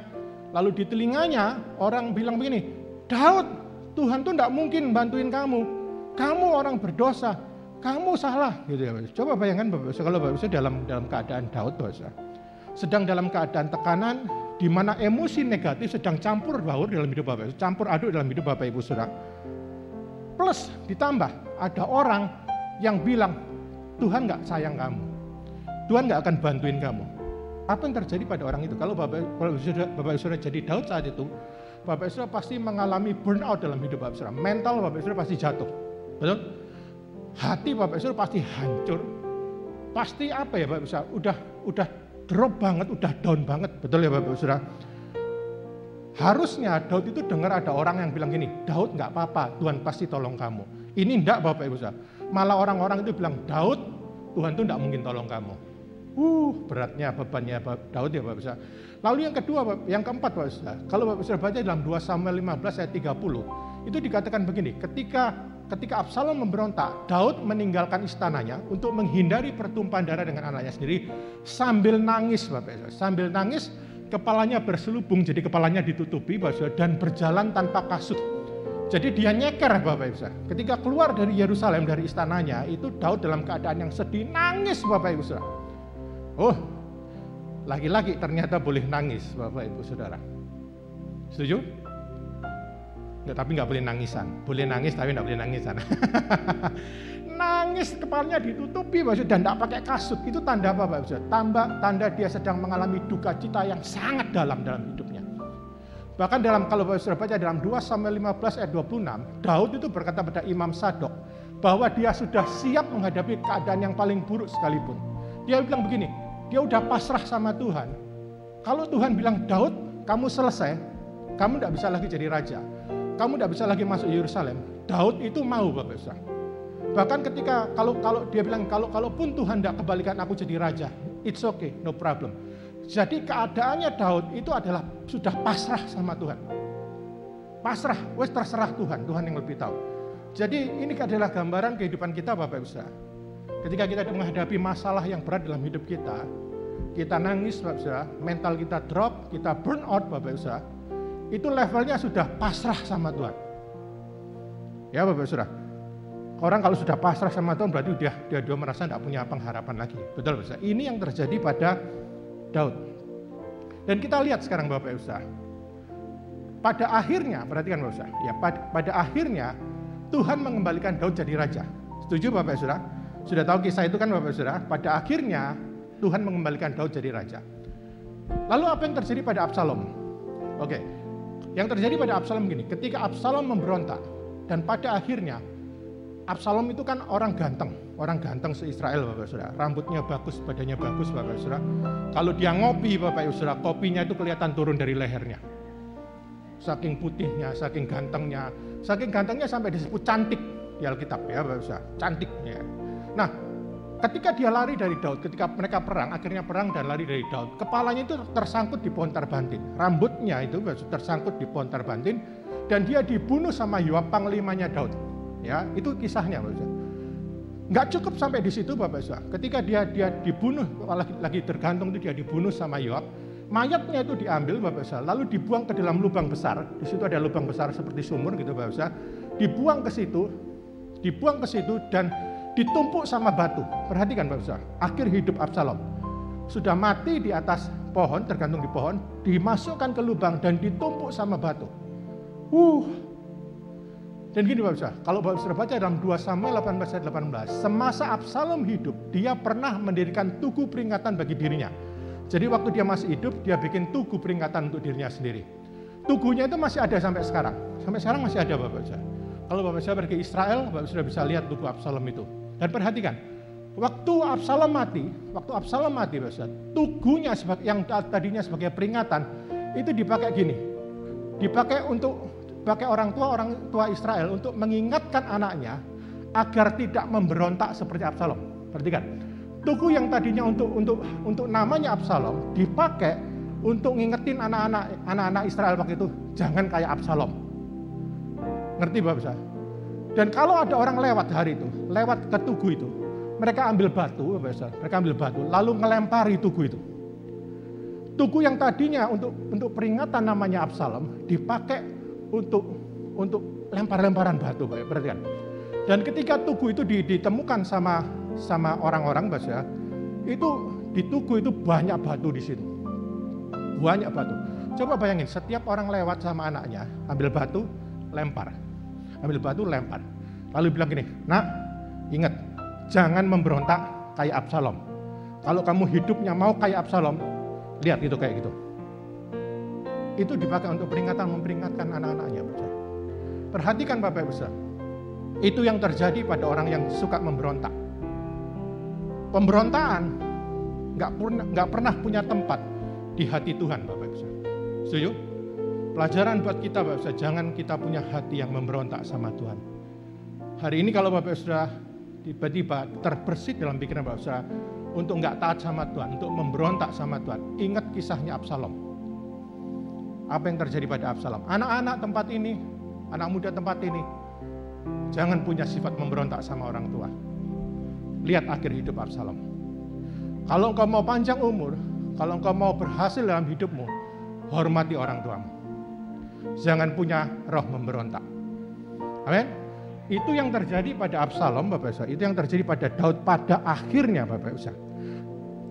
lalu di telinganya orang bilang begini, Daud, Tuhan tuh tidak mungkin bantuin kamu orang berdosa, kamu salah. Gitu ya. Coba bayangkan Bapak, kalau Bapak dalam keadaan Daud, Bapak, sedang dalam keadaan tekanan, di mana emosi negatif sedang campur baur dalam hidup Bapak, campur aduk dalam hidup Bapak Ibu Saudara. Plus ditambah ada orang yang bilang, Tuhan nggak sayang kamu. Tuhan nggak akan bantuin kamu. Apa yang terjadi pada orang itu? Kalau Bapak Ibu Saudara jadi Daud saat itu, Bapak Ibu Saudara pasti mengalami burnout dalam hidup Bapak Ibu Saudara. Mental Bapak Ibu Saudara pasti jatuh. Betul? Hati Bapak Ibu Saudara pasti hancur. Pasti apa ya Bapak Ibu Saudara? Udah drop banget, udah down banget. Betul ya Bapak Ibu Saudara? Harusnya Daud itu dengar ada orang yang bilang gini, Daud nggak apa-apa, Tuhan pasti tolong kamu. Ini enggak Bapak Ibu Saudara. Malah orang-orang itu bilang, Daud, Tuhan itu enggak mungkin tolong kamu. Beratnya bebannya Daud ya Bapak Saudara. Lalu yang kedua, yang keempat Bapak Saudara. Kalau Bapak Saudara baca dalam 2 Samuel 15 ayat 30, itu dikatakan begini, ketika Absalom memberontak, Daud meninggalkan istananya untuk menghindari pertumpahan darah dengan anaknya sendiri sambil nangis Bapak Saudara. Sambil nangis, kepalanya berselubung, jadi kepalanya ditutupi Bapak Saudara, dan berjalan tanpa kasut. Jadi dia nyeker Bapak Ibu Saudara. Ketika keluar dari Yerusalem, dari istananya, itu Daud dalam keadaan yang sedih, nangis Bapak Ibu Saudara. Laki-laki ternyata boleh nangis Bapak Ibu Saudara. Setuju? Nggak, tapi nggak boleh nangisan. Boleh nangis tapi nggak boleh nangisan. Nangis kepalanya ditutupi Bapak Saudara, dan nggak pakai kasut. Itu tanda apa Bapak Saudara? Tanda dia sedang mengalami duka cita yang sangat dalam hidupnya. Bahkan kalau Bapak Saudara baca dalam 2 Samuel 15 ayat 26, Daud itu berkata pada Imam Sadok bahwa dia sudah siap menghadapi keadaan yang paling buruk sekalipun. Dia bilang begini, dia udah pasrah sama Tuhan. Kalau Tuhan bilang, Daud, kamu selesai, kamu tidak bisa lagi jadi raja, kamu tidak bisa lagi masuk Yerusalem. Daud itu mau Bapak Saudara. Bahkan ketika kalau dia bilang, kalaupun Tuhan tidak kembalikan aku jadi raja, it's okay, no problem. Jadi keadaannya Daud itu adalah sudah pasrah sama Tuhan. Pasrah, wes terserah Tuhan yang lebih tahu. Jadi ini adalah gambaran kehidupan kita Bapak Ibu Saudara. Ketika kita menghadapi masalah yang berat dalam hidup kita nangis Bapak Saudara, mental kita drop, kita burn out Bapak Saudara, itu levelnya sudah pasrah sama Tuhan. Ya Bapak Saudara, orang kalau sudah pasrah sama Tuhan berarti dia merasa tidak punya pengharapan lagi. Betul Bapak Saudara, ini yang terjadi pada Daud. Dan kita lihat sekarang Bapak Saudara, pada akhirnya, perhatikan Bapak Saudara, ya pada akhirnya Tuhan mengembalikan Daud jadi raja. Setuju Bapak Saudara? Sudah tahu kisah itu kan Bapak Saudara? Pada akhirnya Tuhan mengembalikan Daud jadi raja. Lalu apa yang terjadi pada Absalom? Oke, yang terjadi pada Absalom gini, ketika Absalom memberontak dan pada akhirnya Absalom itu kan orang ganteng se-Israel Bapak Saudara. Rambutnya bagus, badannya bagus Bapak Saudara. Kalau dia ngopi Bapak Saudara, kopinya itu kelihatan turun dari lehernya. Saking putihnya, saking gantengnya sampai disebut cantik di Alkitab ya Bapak Saudara, cantik ya. Nah, ketika dia lari dari Daud, ketika mereka akhirnya perang dan lari dari Daud, kepalanya itu tersangkut di pohon terbantin, rambutnya itu tersangkut di pohon terbantin, dan dia dibunuh sama Yoab, panglimanya Daud. Ya, itu kisahnya Bapak Saudara. Nggak cukup sampai di situ Bapak Saudara. Ketika dia dibunuh, lagi tergantung itu dia dibunuh sama Yoab, mayatnya itu diambil Bapak Saudara, lalu dibuang ke dalam lubang besar. Di situ ada lubang besar seperti sumur gitu Bapak Saudara. Dibuang ke situ dan ditumpuk sama batu. Perhatikan Bapak Saudara, akhir hidup Absalom. Sudah mati di atas pohon, tergantung di pohon, dimasukkan ke lubang dan ditumpuk sama batu. Dan gini Bapak Saudara, kalau Bapak Saudara baca dalam 2 Samuel 18 ayat 18, semasa Absalom hidup, dia pernah mendirikan tugu peringatan bagi dirinya. Jadi waktu dia masih hidup, dia bikin tugu peringatan untuk dirinya sendiri. Tugunya itu masih ada sampai sekarang. Sampai sekarang masih ada Bapak Saudara. Kalau Bapak Saudara pergi Israel, Bapak Saudara bisa lihat tugu Absalom itu. Dan perhatikan, waktu Absalom mati Bapak Saudara, tugunya yang tadinya sebagai peringatan, itu dipakai gini. Dipakai orang tua Israel untuk mengingatkan anaknya agar tidak memberontak seperti Absalom. Perhatikan, tugu yang tadinya untuk namanya Absalom dipakai untuk ngingetin anak-anak Israel waktu itu jangan kayak Absalom. Ngerti Bapak Saudara? Dan kalau ada orang lewat hari itu, lewat ke tugu itu, mereka ambil batu, Bapak Saudara, lalu ngelempari tugu itu. Tugu yang tadinya untuk peringatan namanya Absalom dipakai untuk lempar-lemparan batu, perhatikan. Dan ketika tugu itu ditemukan sama orang-orang, Bapak Saudara, itu di tugu itu banyak batu di situ. Banyak batu. Coba bayangin, setiap orang lewat sama anaknya, ambil batu, lempar. Ambil batu, lempar. Lalu bilang gini, "Nak, ingat, jangan memberontak kayak Absalom. Kalau kamu hidupnya mau kayak Absalom, lihat itu kayak gitu." Itu dipakai untuk memperingatkan anak-anaknya. Perhatikan Bapak Ibu Saudara, itu yang terjadi pada orang yang suka memberontak. Pemberontakan nggak pernah punya tempat di hati Tuhan, Bapak Ibu Saudara. Setuju? Pelajaran buat kita Bapak Ibu Saudara, jangan kita punya hati yang memberontak sama Tuhan. Hari ini kalau Bapak Ibu Saudara tiba-tiba terbersit dalam pikiran Bapak Ibu Saudara untuk nggak taat sama Tuhan, untuk memberontak sama Tuhan, ingat kisahnya Absalom. Apa yang terjadi pada Absalom? Anak-anak tempat ini, anak muda tempat ini, jangan punya sifat memberontak sama orang tua. Lihat akhir hidup Absalom. Kalau engkau mau panjang umur, kalau engkau mau berhasil dalam hidupmu, hormati orang tuamu. Jangan punya roh memberontak. Amin. Itu yang terjadi pada Absalom, Bapak Ibu. Itu yang terjadi pada Daud pada akhirnya, Bapak Ibu.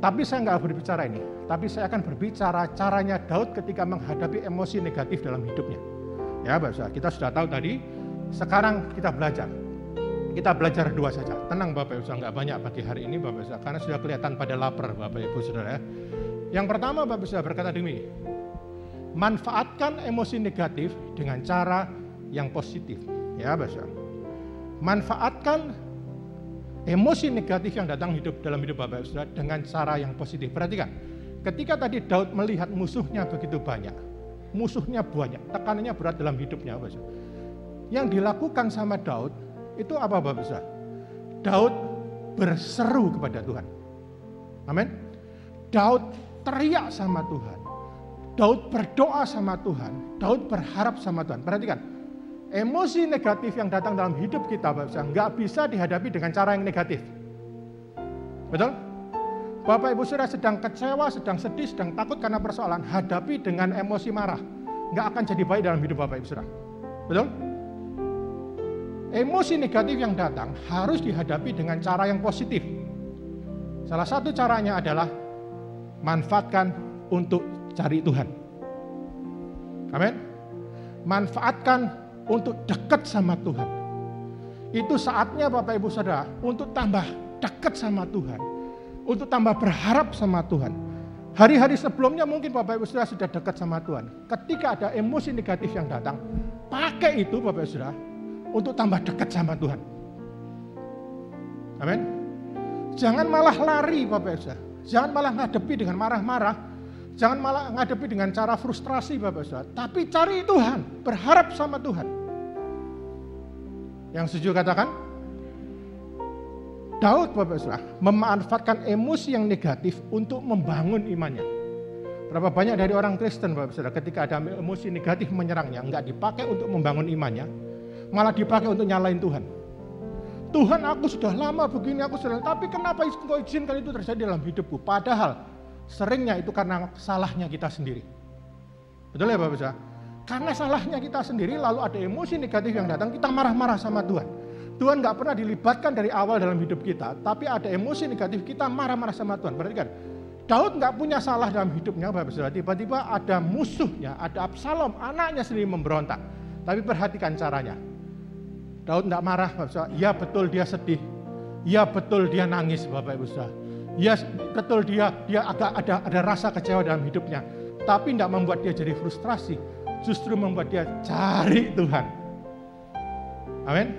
Tapi saya nggak berbicara ini. Tapi saya akan berbicara caranya Daud ketika menghadapi emosi negatif dalam hidupnya. Ya, Bapak Ibu, kita sudah tahu tadi. Sekarang kita belajar. Kita belajar 2 saja. Tenang Bapak Ibu, nggak banyak pagi hari ini Bapak Ibu, karena sudah kelihatan pada lapar Bapak Ibu Saudara. Yang pertama Bapak Ibu berkata demi, manfaatkan emosi negatif dengan cara yang positif. Ya, Bapak Ibu. Manfaatkan emosi negatif yang datang dalam hidup Bapak Ibu dengan cara yang positif. Perhatikan, ketika tadi Daud melihat musuhnya begitu banyak, tekanannya berat dalam hidupnya, Bapak Ibu. Yang dilakukan sama Daud itu apa Bapak Ibu? Daud berseru kepada Tuhan. Amin. Daud teriak sama Tuhan. Daud berdoa sama Tuhan. Daud berharap sama Tuhan. Perhatikan, emosi negatif yang datang dalam hidup kita, Bapak Ibu, nggak bisa dihadapi dengan cara yang negatif. Betul? Bapak Ibu Saudara sedang kecewa, sedang sedih, sedang takut karena persoalan, hadapi dengan emosi marah. Nggak akan jadi baik dalam hidup Bapak Ibu Saudara. Betul? Emosi negatif yang datang harus dihadapi dengan cara yang positif. Salah satu caranya adalah manfaatkan untuk cari Tuhan. Amin. Manfaatkan untuk dekat sama Tuhan. Itu saatnya Bapak Ibu Saudara untuk tambah dekat sama Tuhan. Untuk tambah berharap sama Tuhan. Hari-hari sebelumnya mungkin Bapak Ibu Saudara sudah dekat sama Tuhan. Ketika ada emosi negatif yang datang, pakai itu Bapak Ibu Saudara untuk tambah dekat sama Tuhan. Amin. Jangan malah lari Bapak Ibu Saudara. Jangan malah ngadepi dengan marah-marah. Jangan malah ngadepi dengan cara frustrasi Bapak Ibu Saudara. Tapi cari Tuhan, berharap sama Tuhan. Yang setuju katakan? Daud Bapak Ibu Saudara memanfaatkan emosi yang negatif untuk membangun imannya. Berapa banyak dari orang Kristen Bapak Ibu Saudara ketika ada emosi negatif menyerangnya, enggak dipakai untuk membangun imannya, malah dipakai untuk nyalain Tuhan. Tuhan, aku sudah lama begini, tapi kenapa Engkau izinkan itu terjadi dalam hidupku? Padahal seringnya itu karena salahnya kita sendiri. Betul ya Bapak Ibu? Karena salahnya kita sendiri, lalu ada emosi negatif yang datang, kita marah-marah sama Tuhan. Tuhan nggak pernah dilibatkan dari awal dalam hidup kita, tapi ada emosi negatif, kita marah-marah sama Tuhan. Perhatikan, Daud nggak punya salah dalam hidupnya, Bapak Saudara. Tiba-tiba ada musuhnya, ada Absalom, anaknya sendiri memberontak. Tapi perhatikan caranya. Daud nggak marah, Bapak Saudara. Ya betul dia sedih. Ya betul dia nangis, Bapak Ibu Saudara. Ya betul dia agak ada rasa kecewa dalam hidupnya. Tapi tidak membuat dia jadi frustrasi. Justru membuat dia cari Tuhan. Amin.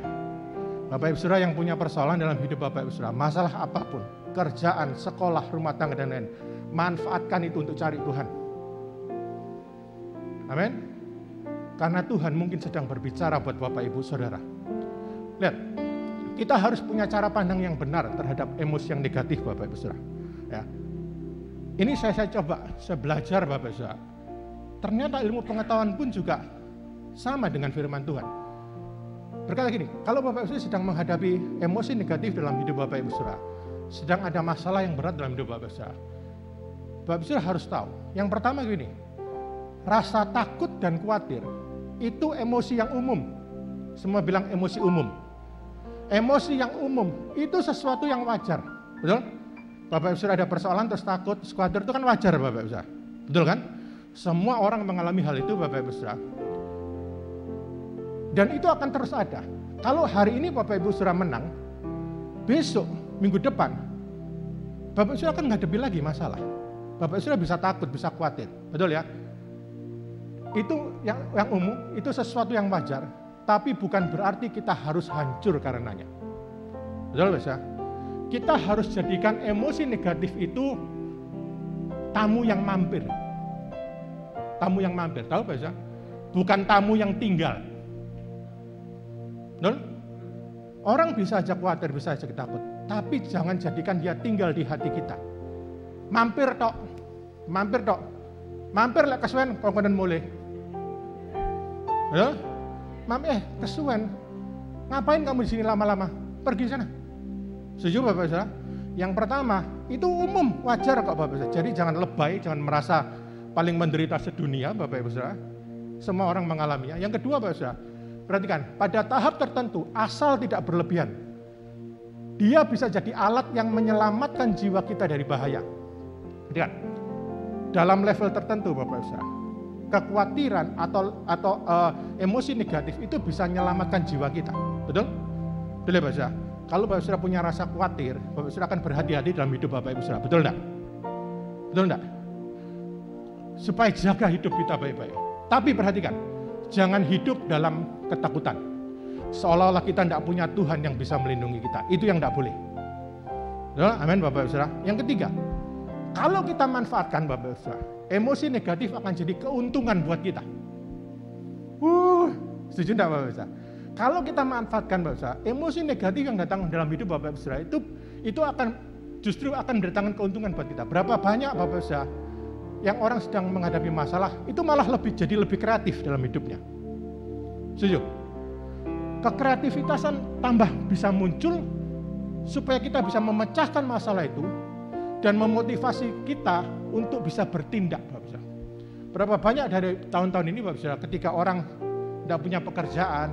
Bapak Ibu Saudara yang punya persoalan dalam hidup Bapak Ibu Saudara, masalah apapun, kerjaan, sekolah, rumah tangga dan lain, manfaatkan itu untuk cari Tuhan. Amin. Karena Tuhan mungkin sedang berbicara buat Bapak Ibu Saudara. Lihat, kita harus punya cara pandang yang benar terhadap emosi yang negatif Bapak Ibu Saudara. Ya. Ini saya belajar Bapak Ibu Saudara. Ternyata ilmu pengetahuan pun juga sama dengan firman Tuhan. Berkata gini, kalau Bapak Ibu Saudara sedang menghadapi emosi negatif dalam hidup Bapak Ibu Saudara, sedang ada masalah yang berat dalam hidup Bapak Ibu Saudara, Bapak Ibu Saudara harus tahu. Yang pertama gini, rasa takut dan khawatir itu emosi yang umum. Semua bilang emosi umum. Emosi yang umum itu sesuatu yang wajar, betul? Bapak Ibu Saudara ada persoalan terus takut, terus khawatir itu kan wajar Bapak Ibu Saudara, betul kan? Semua orang mengalami hal itu Bapak Ibu Saudara. Dan itu akan terus ada. Kalau hari ini Bapak Ibu Saudara menang, besok, minggu depan, Bapak Ibu Saudara akan menghadapi lagi masalah. Bapak Ibu Saudara bisa takut, bisa khawatir, betul ya? Itu yang umum, itu sesuatu yang wajar. Tapi bukan berarti kita harus hancur karenanya. Betul Bapak? Kita harus jadikan emosi negatif itu tamu yang mampir. Tamu yang mampir, tahu Bapak? Bukan tamu yang tinggal. Betul? Orang bisa aja khawatir, bisa aja takut. Tapi jangan jadikan dia tinggal di hati kita. Mampir tok. Mampir lek kesuwen kongkonen mulai. Ya? Kesuwen. Ngapain kamu di sini lama-lama? Pergi sana. Setuju Bapak Saudara? Yang pertama, itu umum, wajar kok Bapak Saudara. Jadi jangan lebay, jangan merasa paling menderita sedunia Bapak Ibu Saudara. Semua orang mengalaminya. Yang kedua Bapak Saudara, perhatikan, pada tahap tertentu asal tidak berlebihan. Dia bisa jadi alat yang menyelamatkan jiwa kita dari bahaya. Perhatikan. Dalam level tertentu Bapak Ibu Saudara, kekhawatiran atau emosi negatif itu bisa menyelamatkan jiwa kita. Betul? Betul ya Bapak Saudara? Kalau Bapak Saudara punya rasa khawatir, Bapak Saudara akan berhati-hati dalam hidup Bapak Ibu Saudara. Betul enggak? Betul enggak? Supaya jaga hidup kita baik-baik. Tapi perhatikan, jangan hidup dalam ketakutan. Seolah-olah kita tidak punya Tuhan yang bisa melindungi kita. Itu yang tidak boleh. Betul? Amin Bapak Ibu Saudara. Yang ketiga, kalau kita manfaatkan Bapak Ibu Saudara, emosi negatif akan jadi keuntungan buat kita. Setuju enggak Bapak Ibu Saudara? Kalau kita manfaatkan Bapak Saudara, emosi negatif yang datang dalam hidup Bapak Saudara itu akan justru akan mendatangkan keuntungan buat kita. Berapa banyak Bapak Saudara yang orang sedang menghadapi masalah itu malah jadi lebih kreatif dalam hidupnya. Setuju? Kekreativitasan tambah bisa muncul supaya kita bisa memecahkan masalah itu dan memotivasi kita untuk bisa bertindak Bapak Saudara. Berapa banyak dari tahun-tahun ini Bapak Saudara ketika orang tidak punya pekerjaan,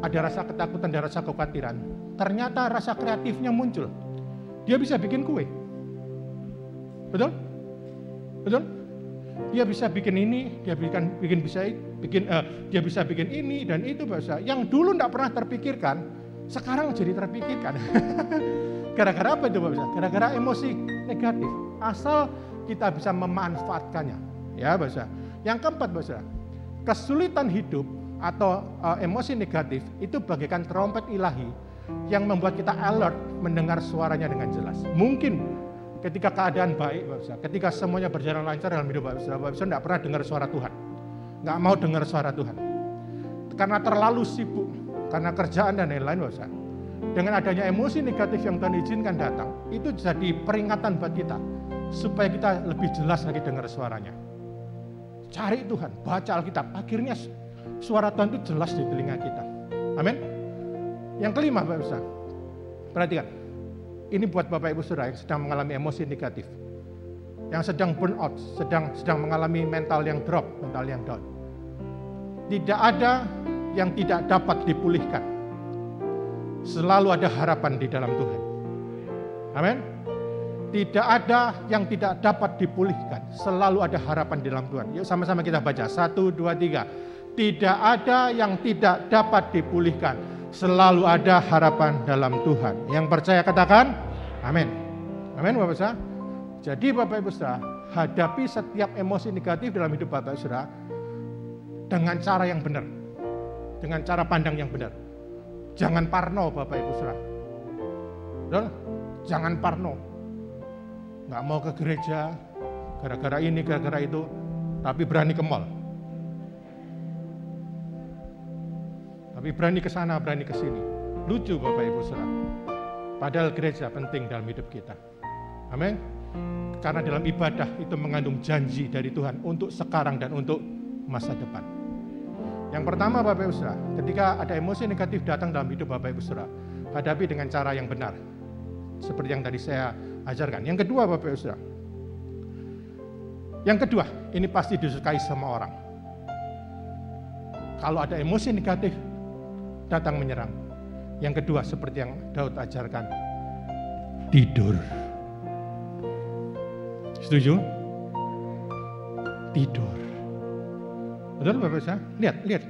ada rasa ketakutan dan rasa kekhawatiran, ternyata rasa kreatifnya muncul. Dia bisa bikin kue. Betul? Betul? Dia bisa bikin ini, dia bisa bikin ini dan itu bahasa. Yang dulu tidak pernah terpikirkan, sekarang jadi terpikirkan. Gara-gara apa itu Bapak? Gara-gara emosi negatif. Asal kita bisa memanfaatkannya. Ya bahasa. Yang keempat bahasa, kesulitan hidup atau emosi negatif itu bagaikan trompet ilahi yang membuat kita alert mendengar suaranya dengan jelas. Mungkin ketika keadaan baik, ketika semuanya berjalan lancar dalam hidup Bapak Saudara tidak pernah dengar suara Tuhan, nggak mau dengar suara Tuhan, karena terlalu sibuk, karena kerjaan dan lain-lain Bapak Saudara. Dengan adanya emosi negatif yang Tuhan izinkan datang, itu jadi peringatan buat kita supaya kita lebih jelas lagi dengar suaranya. Cari Tuhan, baca Alkitab, akhirnya suara Tuhan itu jelas di telinga kita. Amin. Yang kelima Bapak Saudara, perhatikan. Ini buat Bapak Ibu Saudara yang sedang mengalami emosi negatif, yang sedang burn out, sedang mengalami mental yang drop, mental yang down. Tidak ada yang tidak dapat dipulihkan. Selalu ada harapan di dalam Tuhan. Amin. Tidak ada yang tidak dapat dipulihkan. Selalu ada harapan di dalam Tuhan. Yuk sama-sama kita baca. 1, 2, 3. Tidak ada yang tidak dapat dipulihkan. Selalu ada harapan dalam Tuhan. Yang percaya katakan, amin. Amin Bapak Saudara. Jadi Bapak Ibu Saudara, hadapi setiap emosi negatif dalam hidup Bapak Saudara dengan cara yang benar. Dengan cara pandang yang benar. Jangan parno Bapak Ibu Saudara. Betul? Jangan parno. Nggak mau ke gereja, gara-gara ini, gara-gara itu, tapi berani ke mall. Tapi berani ke sana, berani ke sini. Lucu Bapak Ibu Saudara. Padahal gereja penting dalam hidup kita. Amin. Karena dalam ibadah itu mengandung janji dari Tuhan untuk sekarang dan untuk masa depan. Yang pertama Bapak Ibu Saudara, ketika ada emosi negatif datang dalam hidup Bapak Ibu Saudara, hadapi dengan cara yang benar. Seperti yang tadi saya ajarkan. Yang kedua Bapak Ibu Saudara. Yang kedua, ini pasti disukai semua orang. Kalau ada emosi negatif datang menyerang. Yang kedua seperti yang Daud ajarkan, tidur. Setuju? Tidur. Betul Bapak Ibu Saudara? Lihat.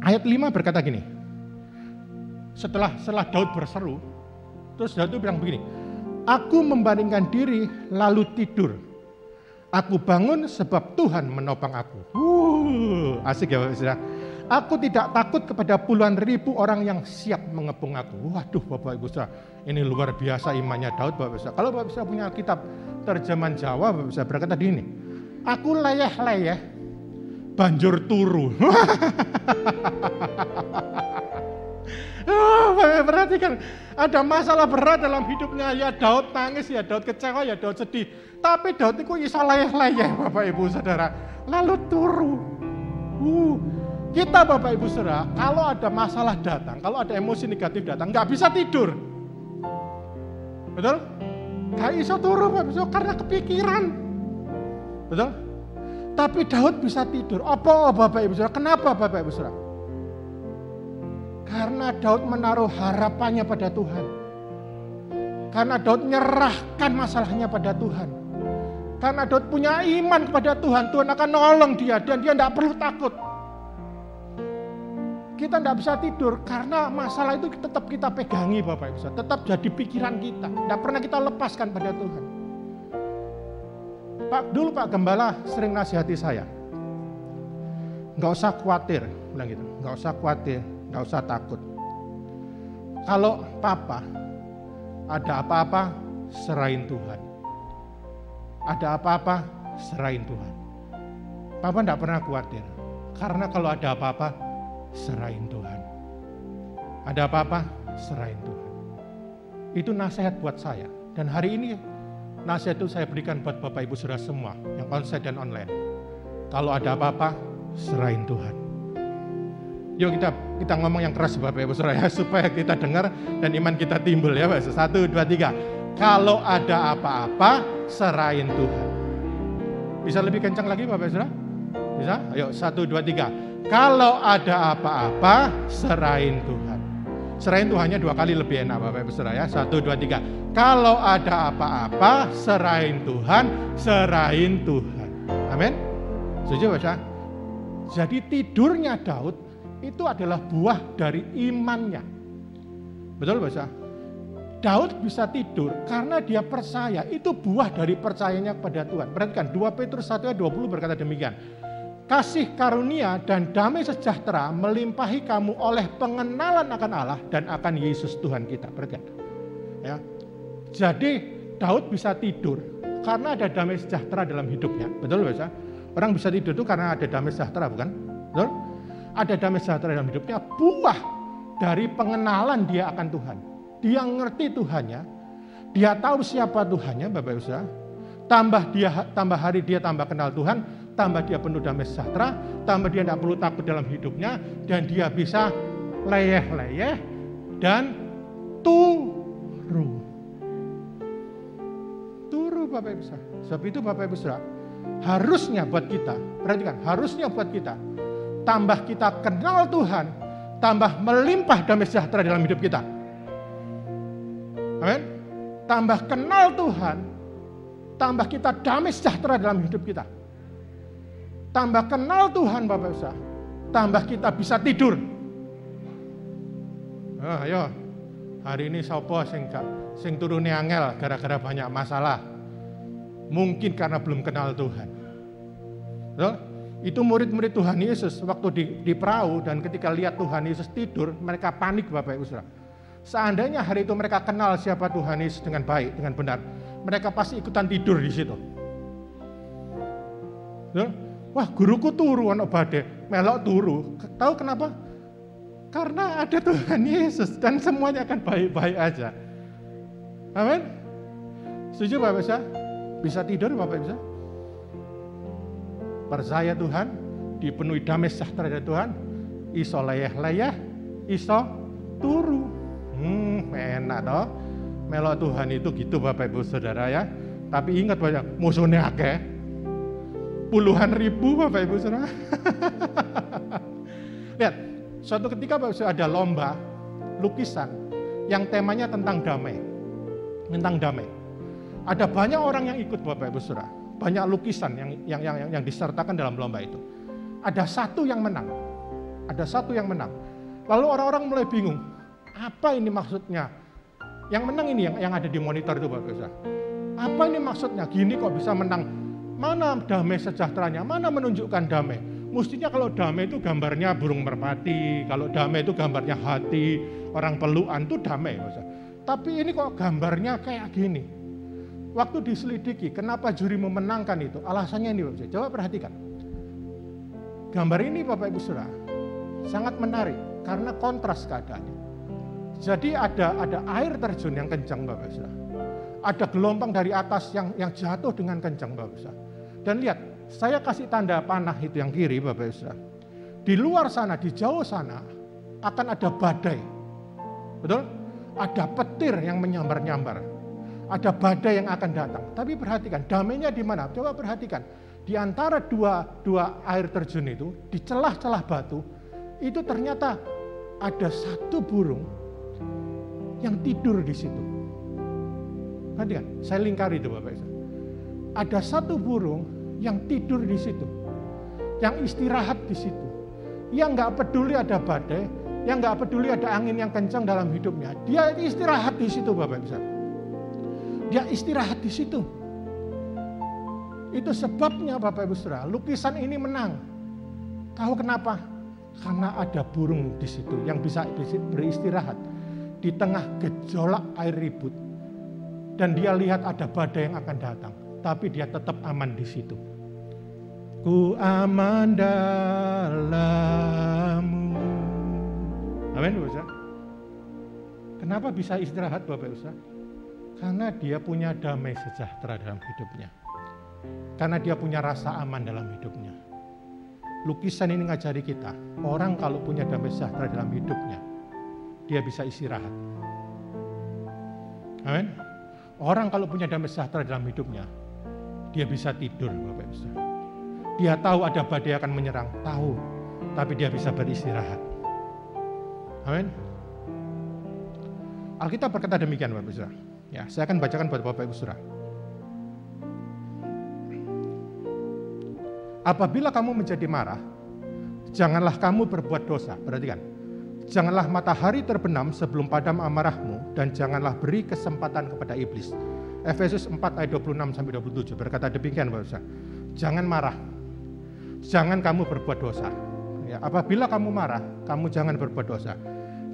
Ayat 5 berkata gini. Setelah Daud berseru, terus Daud itu bilang begini, aku membaringkan diri lalu tidur. Aku bangun sebab Tuhan menopang aku. Asik ya Bapak Saudara. Aku tidak takut kepada puluhan ribu orang yang siap mengepung aku. Waduh Bapak Ibu Saudara, ini luar biasa imannya Daud Bapak Saudara. Kalau Bapak Saudara punya kitab terjemahan Jawa, Bapak Saudara berkata ini, aku leyeh-leyeh banjur turu. Perhatikan, ada masalah berat dalam hidupnya, ya Daud nangis, ya Daud kecewa, ya Daud sedih. Tapi Daud itu bisa leyeh-leyeh Bapak Ibu Saudara, lalu turu. Kita Bapak Ibu Saudara, kalau ada masalah datang, kalau ada emosi negatif datang, nggak bisa tidur. Betul? Nggak bisa turu Bapak Ibu Saudara, karena kepikiran. Betul? Tapi Daud bisa tidur. Apa Bapak Ibu Saudara? Kenapa Bapak Ibu Saudara? Karena Daud menaruh harapannya pada Tuhan. Karena Daud menyerahkan masalahnya pada Tuhan. Karena Daud punya iman kepada Tuhan. Tuhan akan nolong dia dan dia tidak perlu takut. Kita tidak bisa tidur karena masalah itu tetap kita pegangi Bapak Ibu Saudara. Tetap jadi pikiran kita. Tidak pernah kita lepaskan pada Tuhan. Dulu Pak Gembala sering nasihati saya. Nggak usah khawatir, bilang gitu. Nggak usah khawatir. Nggak usah takut. Kalau papa ada apa-apa, serahin Tuhan. Ada apa-apa, serahin Tuhan. Papa nggak pernah khawatir. Karena kalau ada apa-apa, serahin Tuhan. Ada apa-apa, serahin Tuhan. Itu nasihat buat saya. Dan hari ini nasihat itu saya berikan buat Bapak Ibu Saudara semua yang onsite dan online. Kalau ada apa-apa, serahin Tuhan. Yuk kita ngomong yang keras Bapak Ibu Saudara ya, supaya kita dengar dan iman kita timbul ya Pak. 1, 2, 3. Kalau ada apa-apa, serahin Tuhan. Bisa lebih kencang lagi Bapak Ibu Saudara? Bisa? Ayo 1, 2, 3. Kalau ada apa-apa, serahin Tuhan. Serahin Tuhannya 2 kali lebih enak Bapak Ibu Saudara ya. 1, 2, 3. Kalau ada apa-apa, serahin Tuhan, serahin Tuhan. Amin. Setuju Pak Saudara? Jadi tidurnya Daud itu adalah buah dari imannya. Betul Pak Saudara? Daud bisa tidur karena dia percaya, itu buah dari percayanya kepada Tuhan. Perhatikan 2 Petrus 1 ayat 20 berkata demikian. Kasih karunia dan damai sejahtera melimpahi kamu oleh pengenalan akan Allah dan akan Yesus Tuhan kita. Perhatikan. Ya. Jadi Daud bisa tidur karena ada damai sejahtera dalam hidupnya. Betul Pak Saudara? Orang bisa tidur itu karena ada damai sejahtera, bukan? Betul? Ada damai sejahtera dalam hidupnya, buah dari pengenalan dia akan Tuhan. Dia ngerti Tuhannya, dia tahu siapa Tuhannya, Bapak Ibu Saudara. Tambah hari dia tambah kenal Tuhan, tambah dia penuh damai sejahtera, tambah dia tidak perlu takut dalam hidupnya, dan dia bisa leyeh-leyeh dan turu. Turu Bapak Ibu Saudara. Sebab itu Bapak Ibu Saudara, harusnya buat kita, perhatikan, harusnya buat kita, tambah kita kenal Tuhan, tambah melimpah damai sejahtera dalam hidup kita. Amin. tambah kenal Tuhan, tambah kita damai sejahtera dalam hidup kita. Tambah kenal Tuhan Bapak Ibu, tambah kita bisa tidur. Ayo, hari ini sapa sing turune angel gara-gara banyak masalah. Mungkin karena belum kenal Tuhan. Itu murid-murid Tuhan Yesus waktu di perahu dan ketika lihat Tuhan Yesus tidur, mereka panik Bapak Ibu Saudara. Seandainya hari itu mereka kenal siapa Tuhan Yesus dengan baik, dengan benar, mereka pasti ikutan tidur di situ. Wah, guruku turu ana badhe, melok turu. Tahu kenapa? Karena ada Tuhan Yesus dan semuanya akan baik-baik aja. Amin. Setuju Bapak Ibu? Bisa tidur Bapak Ibu? Percaya Tuhan, dipenuhi damai sejahtera dari Tuhan, iso layah-layah, iso turu. Enak toh. Melok Tuhan itu gitu Bapak Ibu Saudara ya. Tapi ingat banyak musuhnya akeh. Puluhan ribu Bapak Ibu Saudara. Lihat, suatu ketika Bapak Ibu ada lomba lukisan yang temanya tentang damai. Tentang damai. Ada banyak orang yang ikut Bapak Ibu Saudara. Banyak lukisan yang disertakan dalam lomba itu. Ada satu yang menang. Ada satu yang menang. Lalu orang-orang mulai bingung. Apa ini maksudnya? Yang menang ini yang ada di monitor itu Bapak Ibu. Apa ini maksudnya? Gini kok bisa menang? Mana damai sejahteranya? Mana menunjukkan damai? Mestinya kalau damai itu gambarnya burung merpati, kalau damai itu gambarnya hati, orang pelukan itu damai. Tapi ini kok gambarnya kayak gini. Waktu diselidiki, kenapa juri memenangkan itu? Alasannya ini Bapak Ibu. Coba perhatikan. Gambar ini Bapak Ibu Saudara sangat menarik karena kontras keadaannya. Jadi ada air terjun yang kencang Bapak Ibu. Ada gelombang dari atas yang jatuh dengan kencang Bapak Ibu. Dan lihat, saya kasih tanda panah itu yang kiri Bapak Ibu. Di luar sana, di jauh sana akan ada badai. Betul? Ada petir yang menyambar-nyambar. Ada badai yang akan datang. Tapi perhatikan, damainya di mana? Coba perhatikan. Di antara dua air terjun itu, di celah-celah batu, itu ternyata ada satu burung yang tidur di situ. Perhatikan, saya lingkari itu Bapak Ibu. Ada satu burung yang tidur di situ, yang istirahat di situ, yang nggak peduli ada badai, yang nggak peduli ada angin yang kencang dalam hidupnya. Dia istirahat di situ Bapak Ibu. Dia istirahat di situ. Itu sebabnya Bapak Ibu Saudara, lukisan ini menang. Tahu kenapa? Karena ada burung di situ yang bisa beristirahat di tengah gejolak air ribut. Dan dia lihat ada badai yang akan datang, tapi dia tetap aman di situ. Ku aman dalam-Mu. Amin Bapak Ibu. Kenapa bisa istirahat Bapak Ibu? Karena dia punya damai sejahtera dalam hidupnya. Karena dia punya rasa aman dalam hidupnya. Lukisan ini ngajari kita, orang kalau punya damai sejahtera dalam hidupnya, dia bisa istirahat. Amin. Orang kalau punya damai sejahtera dalam hidupnya, dia bisa tidur Bapak Ibu. Dia tahu ada badai akan menyerang, tahu, tapi dia bisa beristirahat. Amin. Alkitab berkata demikian Bapak Ibu. Ya, saya akan bacakan buat Bapak Ibu Saudara. Apabila kamu menjadi marah, janganlah kamu berbuat dosa. Perhatikan. Janganlah matahari terbenam sebelum padam amarahmu, dan janganlah beri kesempatan kepada iblis. Efesus 4 ayat 26-27 berkata demikian Bapak Ibu. Jangan marah. Jangan kamu berbuat dosa. Ya, apabila kamu marah, kamu jangan berbuat dosa.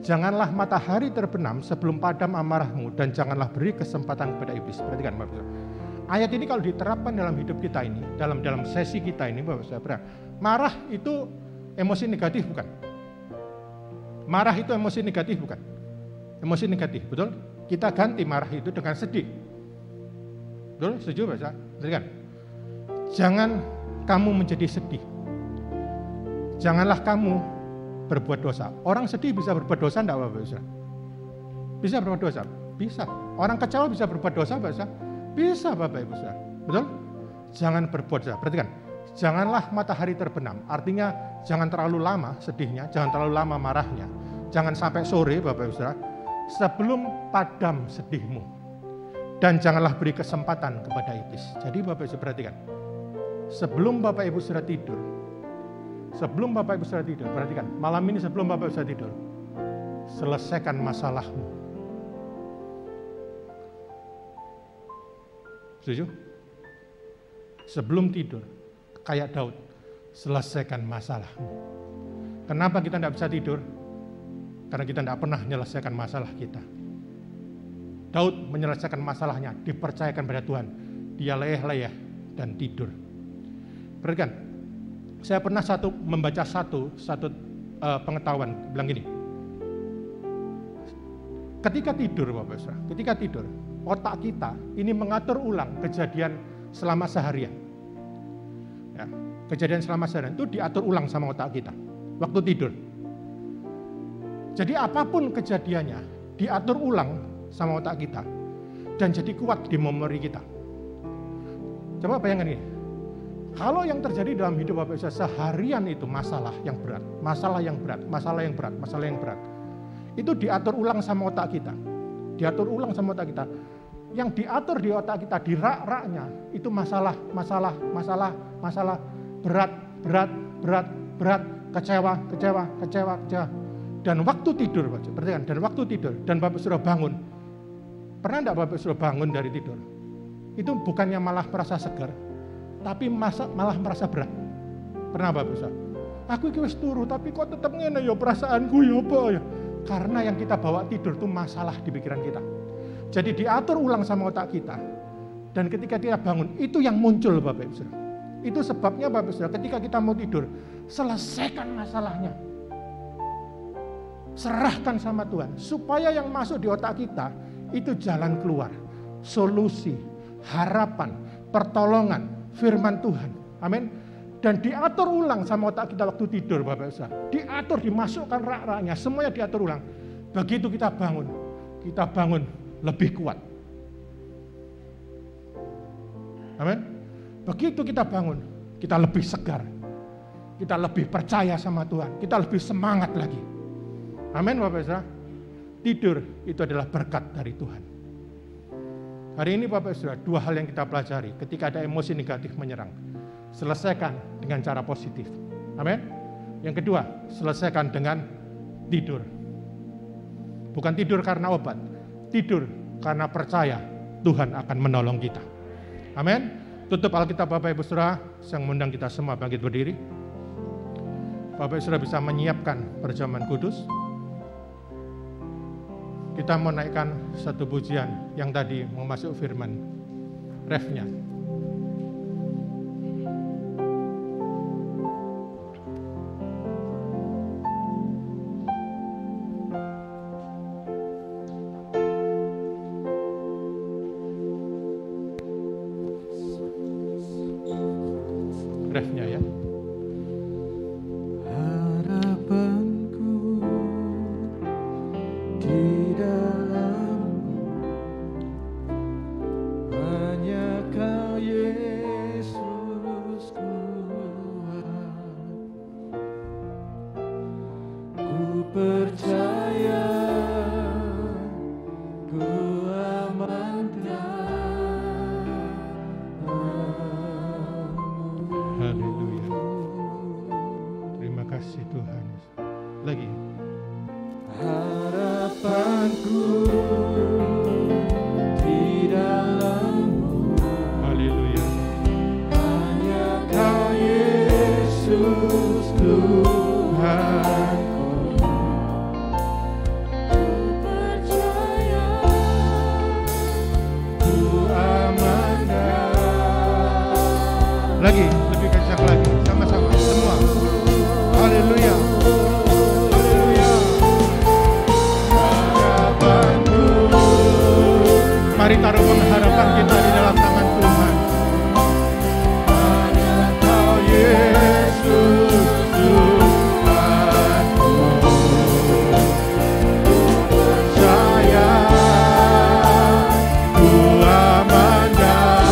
Janganlah matahari terbenam sebelum padam amarahmu, dan janganlah beri kesempatan kepada iblis. Perhatikan Bapak Ibu. Ayat ini kalau diterapkan dalam hidup kita ini, dalam sesi kita ini Bapak Ibu, marah itu emosi negatif bukan? Marah itu emosi negatif bukan? Emosi negatif, betul? Kita ganti marah itu dengan sedih. Betul? Setuju Bapak Ibu? Perhatikan. Jangan kamu menjadi sedih. Janganlah kamu berbuat dosa. Orang sedih bisa berbuat dosa enggak Bapak Ibu? Bisa berbuat dosa? Bisa. Orang kecewa bisa berbuat dosa Bapak Ibu? Bisa Bapak Ibu. Betul? Jangan berbuat dosa. Perhatikan. Janganlah matahari terbenam. Artinya jangan terlalu lama sedihnya, jangan terlalu lama marahnya. Jangan sampai sore Bapak Ibu. Sebelum padam sedihmu. dan janganlah beri kesempatan kepada iblis. Jadi Bapak Ibu perhatikan, sebelum Bapak Ibu sudah tidur, perhatikan, malam ini sebelum Bapak Ibu sudah tidur, selesaikan masalahmu. Setuju? Sebelum tidur, kayak Daud, selesaikan masalahmu. Kenapa kita tidak bisa tidur? Karena kita tidak pernah menyelesaikan masalah kita. Daud menyelesaikan masalahnya, dipercayakan pada Tuhan. Dia leyeh-leyeh dan tidur. Perhatikan, saya pernah membaca satu pengetahuan, bilang gini. Ketika tidur, Bapak Saudara, ketika tidur, otak kita ini mengatur ulang kejadian selama seharian. Ya, kejadian selama seharian itu diatur ulang sama otak kita waktu tidur. Jadi apapun kejadiannya diatur ulang sama otak kita dan jadi kuat di memori kita. Coba bayangkan ini, kalau yang terjadi dalam hidup Bapak Ibu seharian itu masalah yang berat, itu diatur ulang sama otak kita, Yang diatur di otak kita, di rak-raknya itu masalah, berat, kecewa. Dan waktu tidur, perhatikan, dan Bapak sudah bangun. Pernah enggak Bapak sudah bangun dari tidur? Itu bukannya malah merasa segar, tapi malah merasa berat. Pernah Bapak sudah? Aku iki wis turu, tapi kok tetap ngene ya perasaanku ya apa ya? Karena yang kita bawa tidur itu masalah di pikiran kita. Jadi diatur ulang sama otak kita. Dan ketika kita bangun, itu yang muncul Bapak Ibu Saudara. Itu sebabnya Bapak Ibu Saudara, ketika kita mau tidur, selesaikan masalahnya. Serahkan sama Tuhan, supaya yang masuk di otak kita itu jalan keluar, solusi, harapan, pertolongan, firman Tuhan. Amin. Dan diatur ulang sama otak kita waktu tidur Bapak Ibu Saudara. Diatur, dimasukkan rak-raknya, semuanya diatur ulang. Begitu kita bangun lebih kuat. Amin. Begitu kita bangun, kita lebih segar. Kita lebih percaya sama Tuhan, kita lebih semangat lagi. Amin Bapak Ibu Saudara. Tidur itu adalah berkat dari Tuhan. Hari ini Bapak Ibu Saudara, dua hal yang kita pelajari ketika ada emosi negatif menyerang. Selesaikan dengan cara positif. Amin. Yang kedua, selesaikan dengan tidur. Bukan tidur karena obat, tidur karena percaya Tuhan akan menolong kita. Amin. Tutup Alkitab Bapak Ibu Saudara, yang mengundang kita semua bangkit berdiri. Bapak Ibu Saudara bisa menyiapkan perjamuan kudus. Kita mau naikkan satu pujian yang tadi mau masuk firman. Refnya. Refnya ya. Harapanku di dalam-Mu, hanya Kau Yesus kuat. Ku percaya, ku amankan. Haleluya. Terima kasih Tuhan. Lagi. Harapanku di dalam-Mu, Haleluya. hanya Kau Yesus Tuhanku. Ku percaya, ku amankan. Lagi, lebih kencang lagi. Sama-sama semua. Haleluya. Haleluya. Harapanku. Mari taruh pengharapan kita di dalam tangan Tuhan. Hanya Kau Yesus Tuhanku. Ku percaya, ku amankan.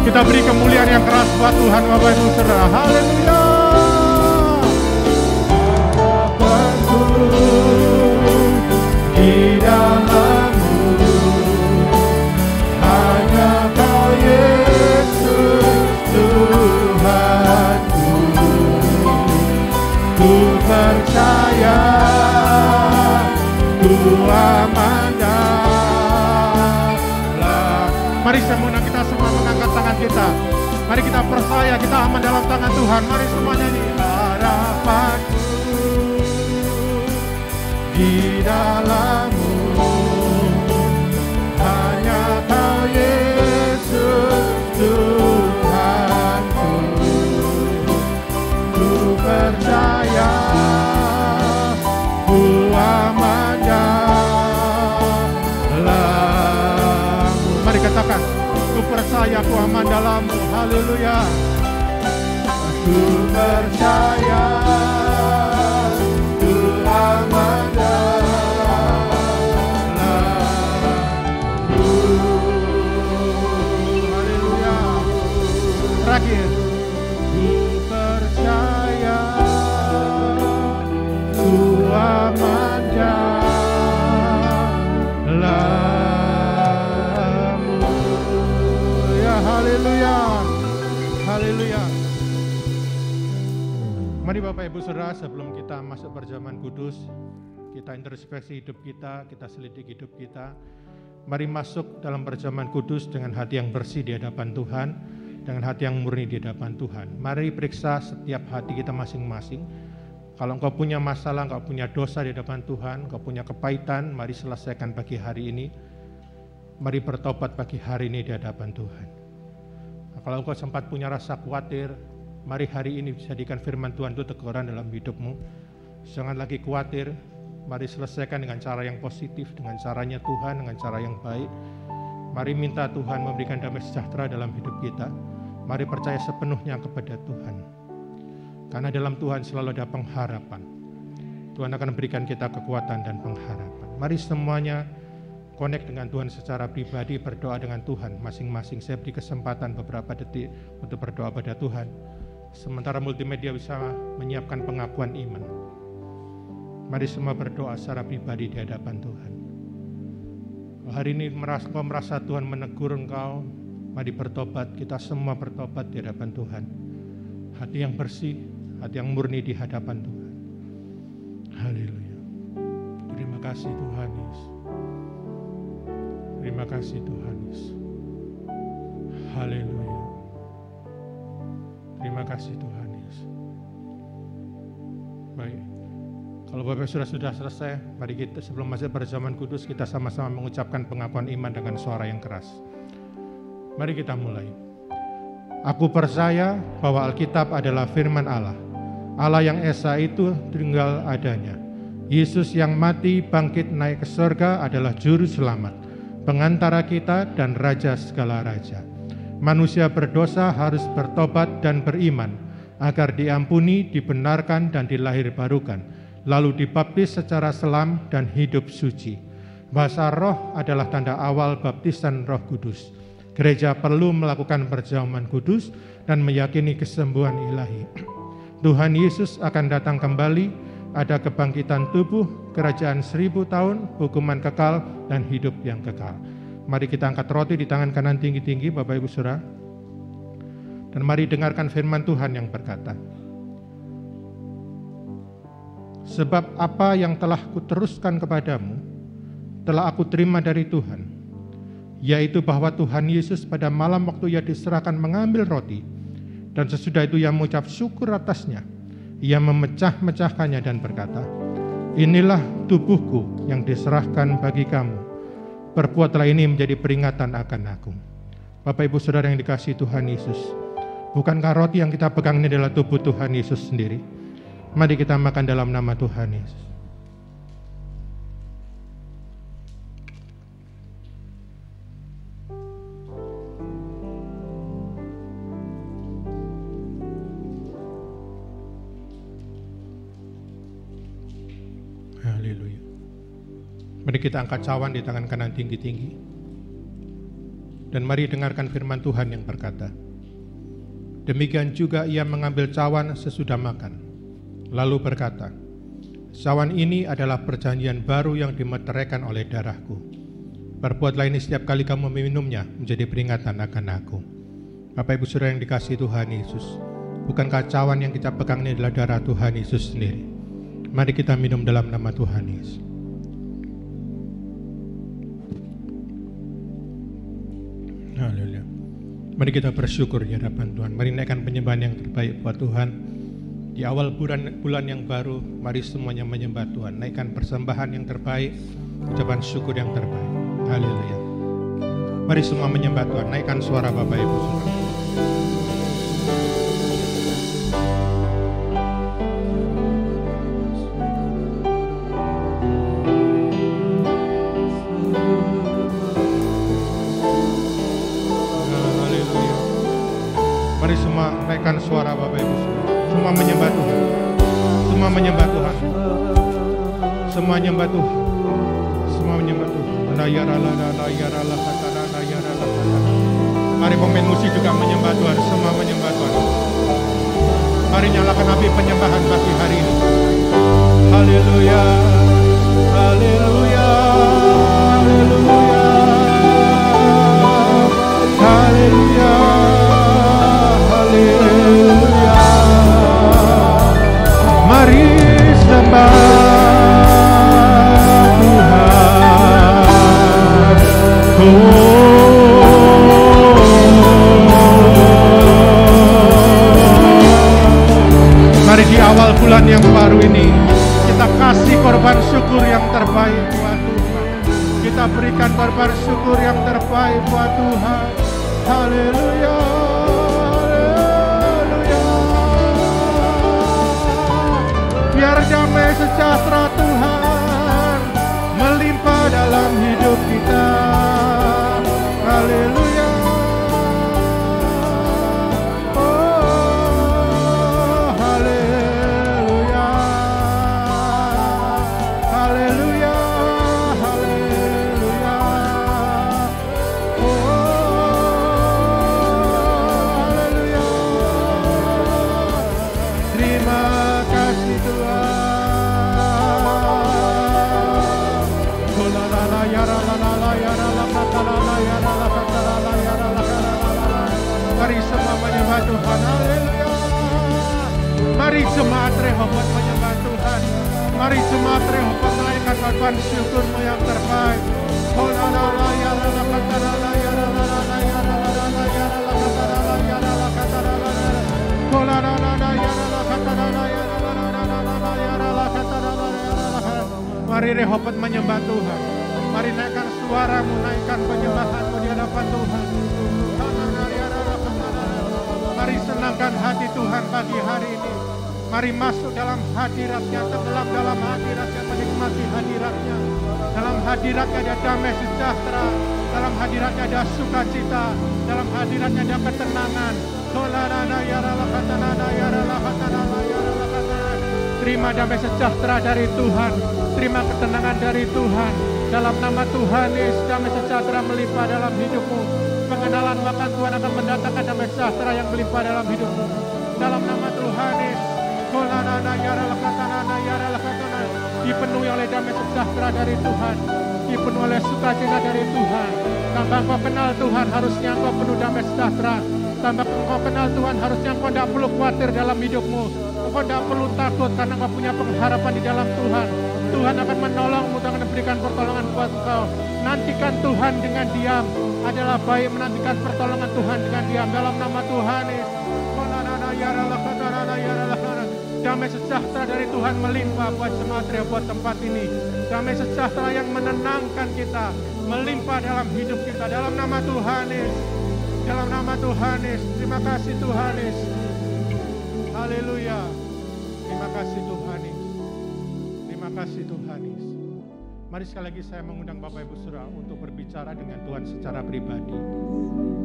Kita beri kemuliaan yang keras buat Tuhan Bapak Ibu Saudara. Haleluya. Harapanku di dalam percaya kita aman dalam tangan Tuhan. Mari semua nyanyi. Harapanku di dalam-Mu, hanya Kau Yesus Tuhanku. Ku percaya, ku aman dalam-Mu. Mari katakan, ku percaya, ku aman dalam-Mu. Haleluya. Ku percaya, ku aman dalam-Mu. Haleluya. Terakhir, ku percaya, ku aman dalam-Mu. Ya, haleluya. Haleluya. Mari Bapak Ibu Saudara, sebelum kita masuk perjamuan kudus, kita introspeksi hidup kita selidiki hidup kita. Mari masuk dalam perjamuan kudus dengan hati yang bersih di hadapan Tuhan, dengan hati yang murni di hadapan Tuhan. Mari periksa setiap hati kita masing-masing. Kalau engkau punya masalah, engkau punya dosa di hadapan Tuhan, engkau punya kepahitan, mari selesaikan pagi hari ini. Mari bertobat pagi hari ini di hadapan Tuhan. Nah, kalau engkau sempat punya rasa khawatir, mari hari ini jadikan firman Tuhan itu teguran dalam hidupmu. Jangan lagi khawatir, mari selesaikan dengan cara yang positif, dengan caranya Tuhan, dengan cara yang baik. Mari minta Tuhan memberikan damai sejahtera dalam hidup kita. Mari percaya sepenuhnya kepada Tuhan. Karena dalam Tuhan selalu ada pengharapan. Tuhan akan berikan kita kekuatan dan pengharapan. Mari semuanya connect dengan Tuhan secara pribadi, berdoa dengan Tuhan masing-masing. Saya beri kesempatan beberapa detik untuk berdoa pada Tuhan. Sementara multimedia bisa menyiapkan pengakuan iman. Mari semua berdoa secara pribadi di hadapan Tuhan. Hari ini merasa Tuhan menegur engkau, mari bertobat, kita semua bertobat di hadapan Tuhan. Hati yang bersih, hati yang murni di hadapan Tuhan. Haleluya. Terima kasih Tuhan Yesus. Terima kasih Tuhan Yesus. Haleluya. Terima kasih Tuhan Yesus. Baik. Kalau Bapak sudah selesai, mari kita sebelum masuk perjamuan kudus kita sama-sama mengucapkan pengakuan iman dengan suara yang keras. Mari kita mulai. Aku percaya bahwa Alkitab adalah firman Allah. Allah yang esa itu tunggal adanya. Yesus yang mati bangkit naik ke surga adalah juru selamat, pengantara kita dan raja segala raja. Manusia berdosa harus bertobat dan beriman agar diampuni, dibenarkan dan dilahirbarukan, lalu dibaptis secara selam dan hidup suci. Bahasa roh adalah tanda awal baptisan Roh Kudus. Gereja perlu melakukan perjamuan kudus dan meyakini kesembuhan ilahi. Tuhan Yesus akan datang kembali, ada kebangkitan tubuh, kerajaan 1000 tahun, hukuman kekal dan hidup yang kekal. Mari kita angkat roti di tangan kanan tinggi-tinggi Bapak Ibu Saudara. Dan mari dengarkan firman Tuhan yang berkata, sebab apa yang telah kuteruskan kepadamu, telah aku terima dari Tuhan, yaitu bahwa Tuhan Yesus pada malam waktu Ia diserahkan mengambil roti, dan sesudah itu Ia mengucap syukur atasnya, Ia memecah-mecahkannya dan berkata, inilah tubuhku yang diserahkan bagi kamu. Perbuatlah ini menjadi peringatan akan aku. Bapak Ibu Saudara yang dikasihi Tuhan Yesus, bukankah roti yang kita pegang ini adalah tubuh Tuhan Yesus sendiri? Mari kita makan dalam nama Tuhan Yesus. Haleluya. Mari kita angkat cawan di tangan kanan tinggi-tinggi. Dan mari dengarkan firman Tuhan yang berkata, demikian juga Ia mengambil cawan sesudah makan, lalu berkata, cawan ini adalah perjanjian baru yang dimeteraikan oleh darahku. Perbuatlah ini setiap kali kamu meminumnya menjadi peringatan akan aku. Bapak Ibu Saudara yang dikasihi Tuhan Yesus, bukankah cawan yang kita pegang ini adalah darah Tuhan Yesus sendiri? Mari kita minum dalam nama Tuhan Yesus. Haleluya. Mari kita bersyukur di hadapan Tuhan. Mari naikkan penyembahan yang terbaik buat Tuhan. Di awal bulan yang baru, mari semuanya menyembah Tuhan. Naikkan persembahan yang terbaik, ucapan syukur yang terbaik. Haleluya. Mari semua menyembah Tuhan. Naikkan suara Bapak Ibu Saudara. Haleluya. Mari semua naikkan suara Bapak Ibu Saudara. Semua menyembah Tuhan. Semua menyembah Tuhan. Semua menyembah Tuhan. Semua menyembah Tuhan. Mari pemain musik juga menyembah Tuhan. Semua menyembah Tuhan. Mari nyalakan api penyembahan pagi hari ini. Haleluya. Haleluya. Haleluya. Haleluya. Haleluya. Mari sembah Tuhan. Mari di awal bulan yang baru ini kita kasih korban syukur yang terbaik buat Tuhan. Kita berikan korban syukur yang terbaik buat Tuhan. Haleluya. Biar damai sejahtera Tuhan melimpah dalam hidup kita. Haleluya. Oh, haleluya. Haleluya. Haleluya. Oh, haleluya. Terima kasih Tuhan. Mari semua menyembah Tuhan. Haleluya. Mari jemaat Rehoboth menyembah Tuhan. Mari jemaat Rehoboth menaikkan korban syukurmu yang terbaik. Mari Rehoboth menyembah Tuhan. Mari naikkan suaramu, naikkan penyembahanmu di hadapan Tuhan. Mari senangkan hati Tuhan pagi hari ini. Mari masuk dalam hadiratnya, tenggelam dalam hadiratnya, menikmati hadiratnya. Dalam hadiratnya ada damai sejahtera. Dalam hadiratnya ada sukacita. Dalam hadiratnya ada ketenangan. Terima damai sejahtera dari Tuhan. Terima ketenangan dari Tuhan. Dalam nama Tuhan Yesus, damai sejahtera melimpah dalam hidupmu. Pengenalan akan Tuhan akan mendatangkan damai sejahtera yang melimpah dalam hidupmu. Dalam nama Tuhan Yesus, dipenuhi oleh damai sejahtera dari Tuhan, dipenuhi oleh sukacita dari Tuhan. Tambah engkau kenal Tuhan, harusnya engkau penuh damai sejahtera. Tambah engkau kenal Tuhan, harusnya engkau tidak perlu khawatir dalam hidupmu. Engkau tidak perlu takut karena engkau punya pengharapan di dalam Tuhan. Tuhan akan menolongmu, Tuhan akan memberikan pertolongan buat engkau. Nantikan Tuhan dengan diam. Adalah baik menantikan pertolongan Tuhan dengan diam. Dalam nama Tuhan Yesus. Damai sejahtera dari Tuhan melimpah buat jemaat Rehoboth tempat ini. Damai sejahtera yang menenangkan kita, melimpah dalam hidup kita. Dalam nama Tuhan Yesus. Dalam nama Tuhan Yesus. Terima kasih Tuhan Yesus. Haleluya. Terima kasih Tuhan Yesus. Terima kasih Tuhan Yesus. Mari sekali lagi saya mengundang Bapak Ibu Saudara untuk berbicara dengan Tuhan secara pribadi.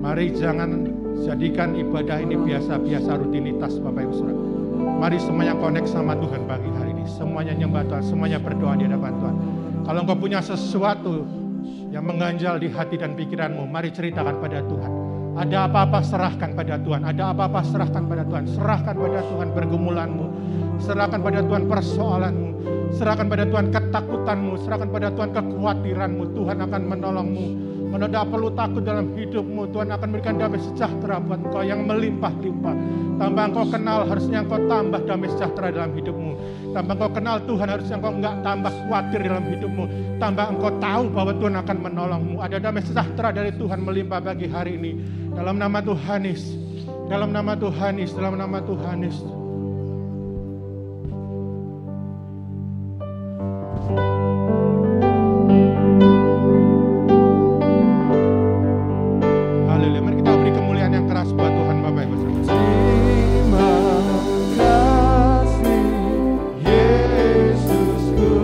Mari jangan jadikan ibadah ini biasa-biasa rutinitas Bapak Ibu Saudara. Mari semuanya connect sama Tuhan pagi hari ini. Semuanya nyembah Tuhan, semuanya berdoa di hadapan Tuhan. Kalau engkau punya sesuatu yang mengganjal di hati dan pikiranmu, mari ceritakan pada Tuhan. Ada apa-apa serahkan pada Tuhan. Ada apa-apa serahkan pada Tuhan. Serahkan pada Tuhan pergumulanmu. Serahkan pada Tuhan persoalanmu. Serahkan pada Tuhan ketakutanmu. Serahkan pada Tuhan kekhawatiranmu. Tuhan akan menolongmu. Engkau tidak perlu takut dalam hidupmu. Tuhan akan memberikan damai sejahtera buat engkau yang melimpah-limpah. Tambah engkau kenal, harusnya engkau tambah damai sejahtera dalam hidupmu. Tambah engkau kenal Tuhan, harusnya engkau enggak tambah khawatir dalam hidupmu. Tambah engkau tahu bahwa Tuhan akan menolongmu. Ada damai sejahtera dari Tuhan melimpah bagi hari ini. Dalam nama Tuhan Yesus. Dalam nama Tuhan Yesus. Dalam nama Tuhan Yesus. Haleluya. Mari kita beri kemuliaan yang keras buat Tuhan Bapak Ibu Saudara. Terima kasih Yesusku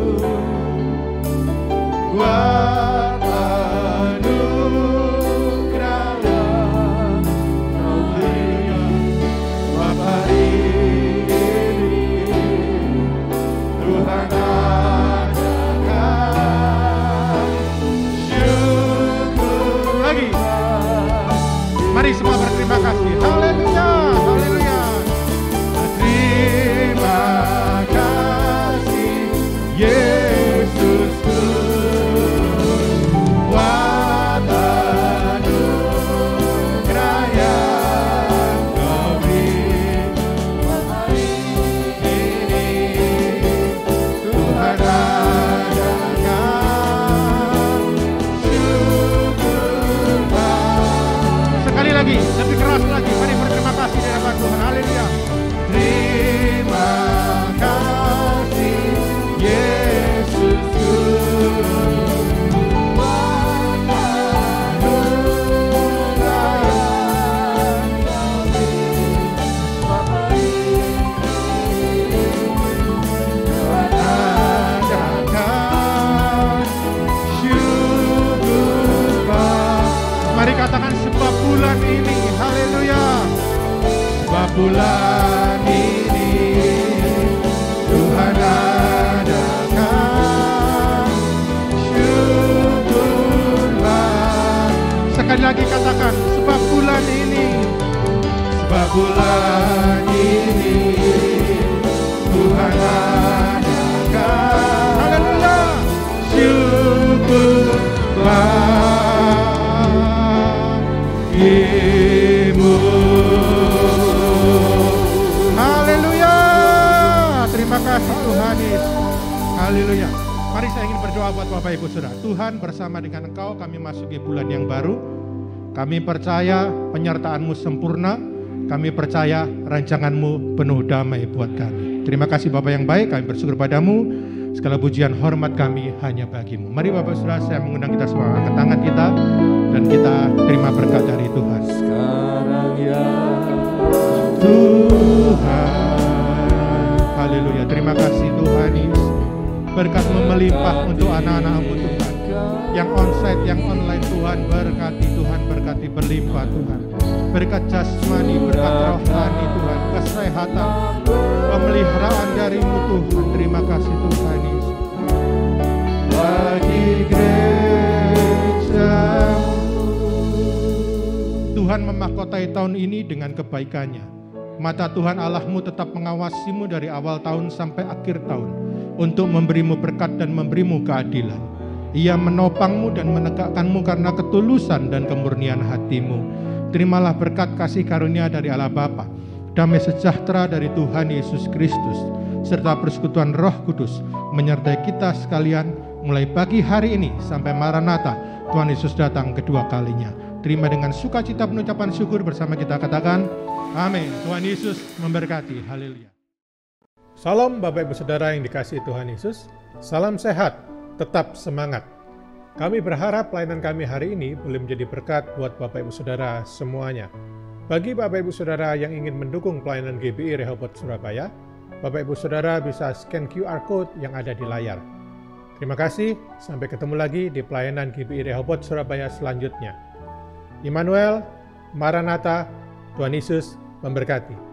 buat anugerah yang Kau berikan buat hari ini. Tuhan adakan syukur Lagi. Mari semua berterima kasih. Haleluya. Haleluya. Terima kasih Yesusku buat anugerah yang Kau berikan hari ini. Tuhan adakan syukur. Sekali lagi, lebih keras lagi. Mari berterima kasih di hadapan Tuhan. Haleluya. Terima kasih Yesusku buat anugerah yang Kau berikan hari ini. Tuhan adakan syukur. Mari katakan sebab bulan ini. Haleluya. Sebab bulan ini Tuhan adakan syukurlah. Sekali lagi katakan sebab bulan ini. Sebab bulan ini Tuhan adakan Haleluya. syukurlah bagimu. Haleluya. Terima kasih Tuhan Yesus. Haleluya. Mari saya ingin berdoa buat Bapak Ibu Saudara. Tuhan, bersama dengan Engkau kami masuki bulan yang baru. Kami percaya penyertaan-Mu sempurna. Kami percaya rancangan-Mu penuh damai buat kami. Terima kasih Bapak yang baik, kami bersyukur padamu. Segala pujian hormat kami hanya bagi-Mu. Mari Bapak Saudara, saya mengundang kita semua angkat tangan kita dan kita terima berkat dari Tuhan. Sekarang ya Tuhan. Haleluya. Terima kasih Tuhan Yesus. Berkat-Mu melimpah untuk anak-anak-Mu Tuhan. Yang onsite, yang online Tuhan, berkati Tuhan, berkati berlimpah Tuhan. Berkat jasmani, berkat rohani Tuhan, kesehatan, pemeliharaan dari-Mu Tuhan. Terima kasih Tuhan Yesus. bagi gereja-Mu. Tuhan memahkotai tahun ini dengan kebaikannya. Mata Tuhan Allahmu tetap mengawasimu dari awal tahun sampai akhir tahun untuk memberimu berkat dan memberimu keadilan. Ia menopangmu dan menegakkanmu karena ketulusan dan kemurnian hatimu. Terimalah berkat kasih karunia dari Allah Bapa, damai sejahtera dari Tuhan Yesus Kristus, serta persekutuan Roh Kudus menyertai kita sekalian mulai pagi hari ini sampai Maranatha, Tuhan Yesus datang kedua kalinya. Terima dengan sukacita pengucapan syukur bersama kita katakan, amin. Tuhan Yesus memberkati. Haleluya. Salam Bapak Ibu Saudara yang dikasihi Tuhan Yesus. Salam sehat, tetap semangat. Kami berharap pelayanan kami hari ini boleh menjadi berkat buat Bapak Ibu Saudara semuanya. Bagi Bapak Ibu Saudara yang ingin mendukung pelayanan GBI Rehoboth Surabaya, Bapak Ibu Saudara bisa scan QR Code yang ada di layar. Terima kasih, sampai ketemu lagi di pelayanan GBI Rehoboth Surabaya selanjutnya. Immanuel, Maranatha, Tuhan Yesus memberkati.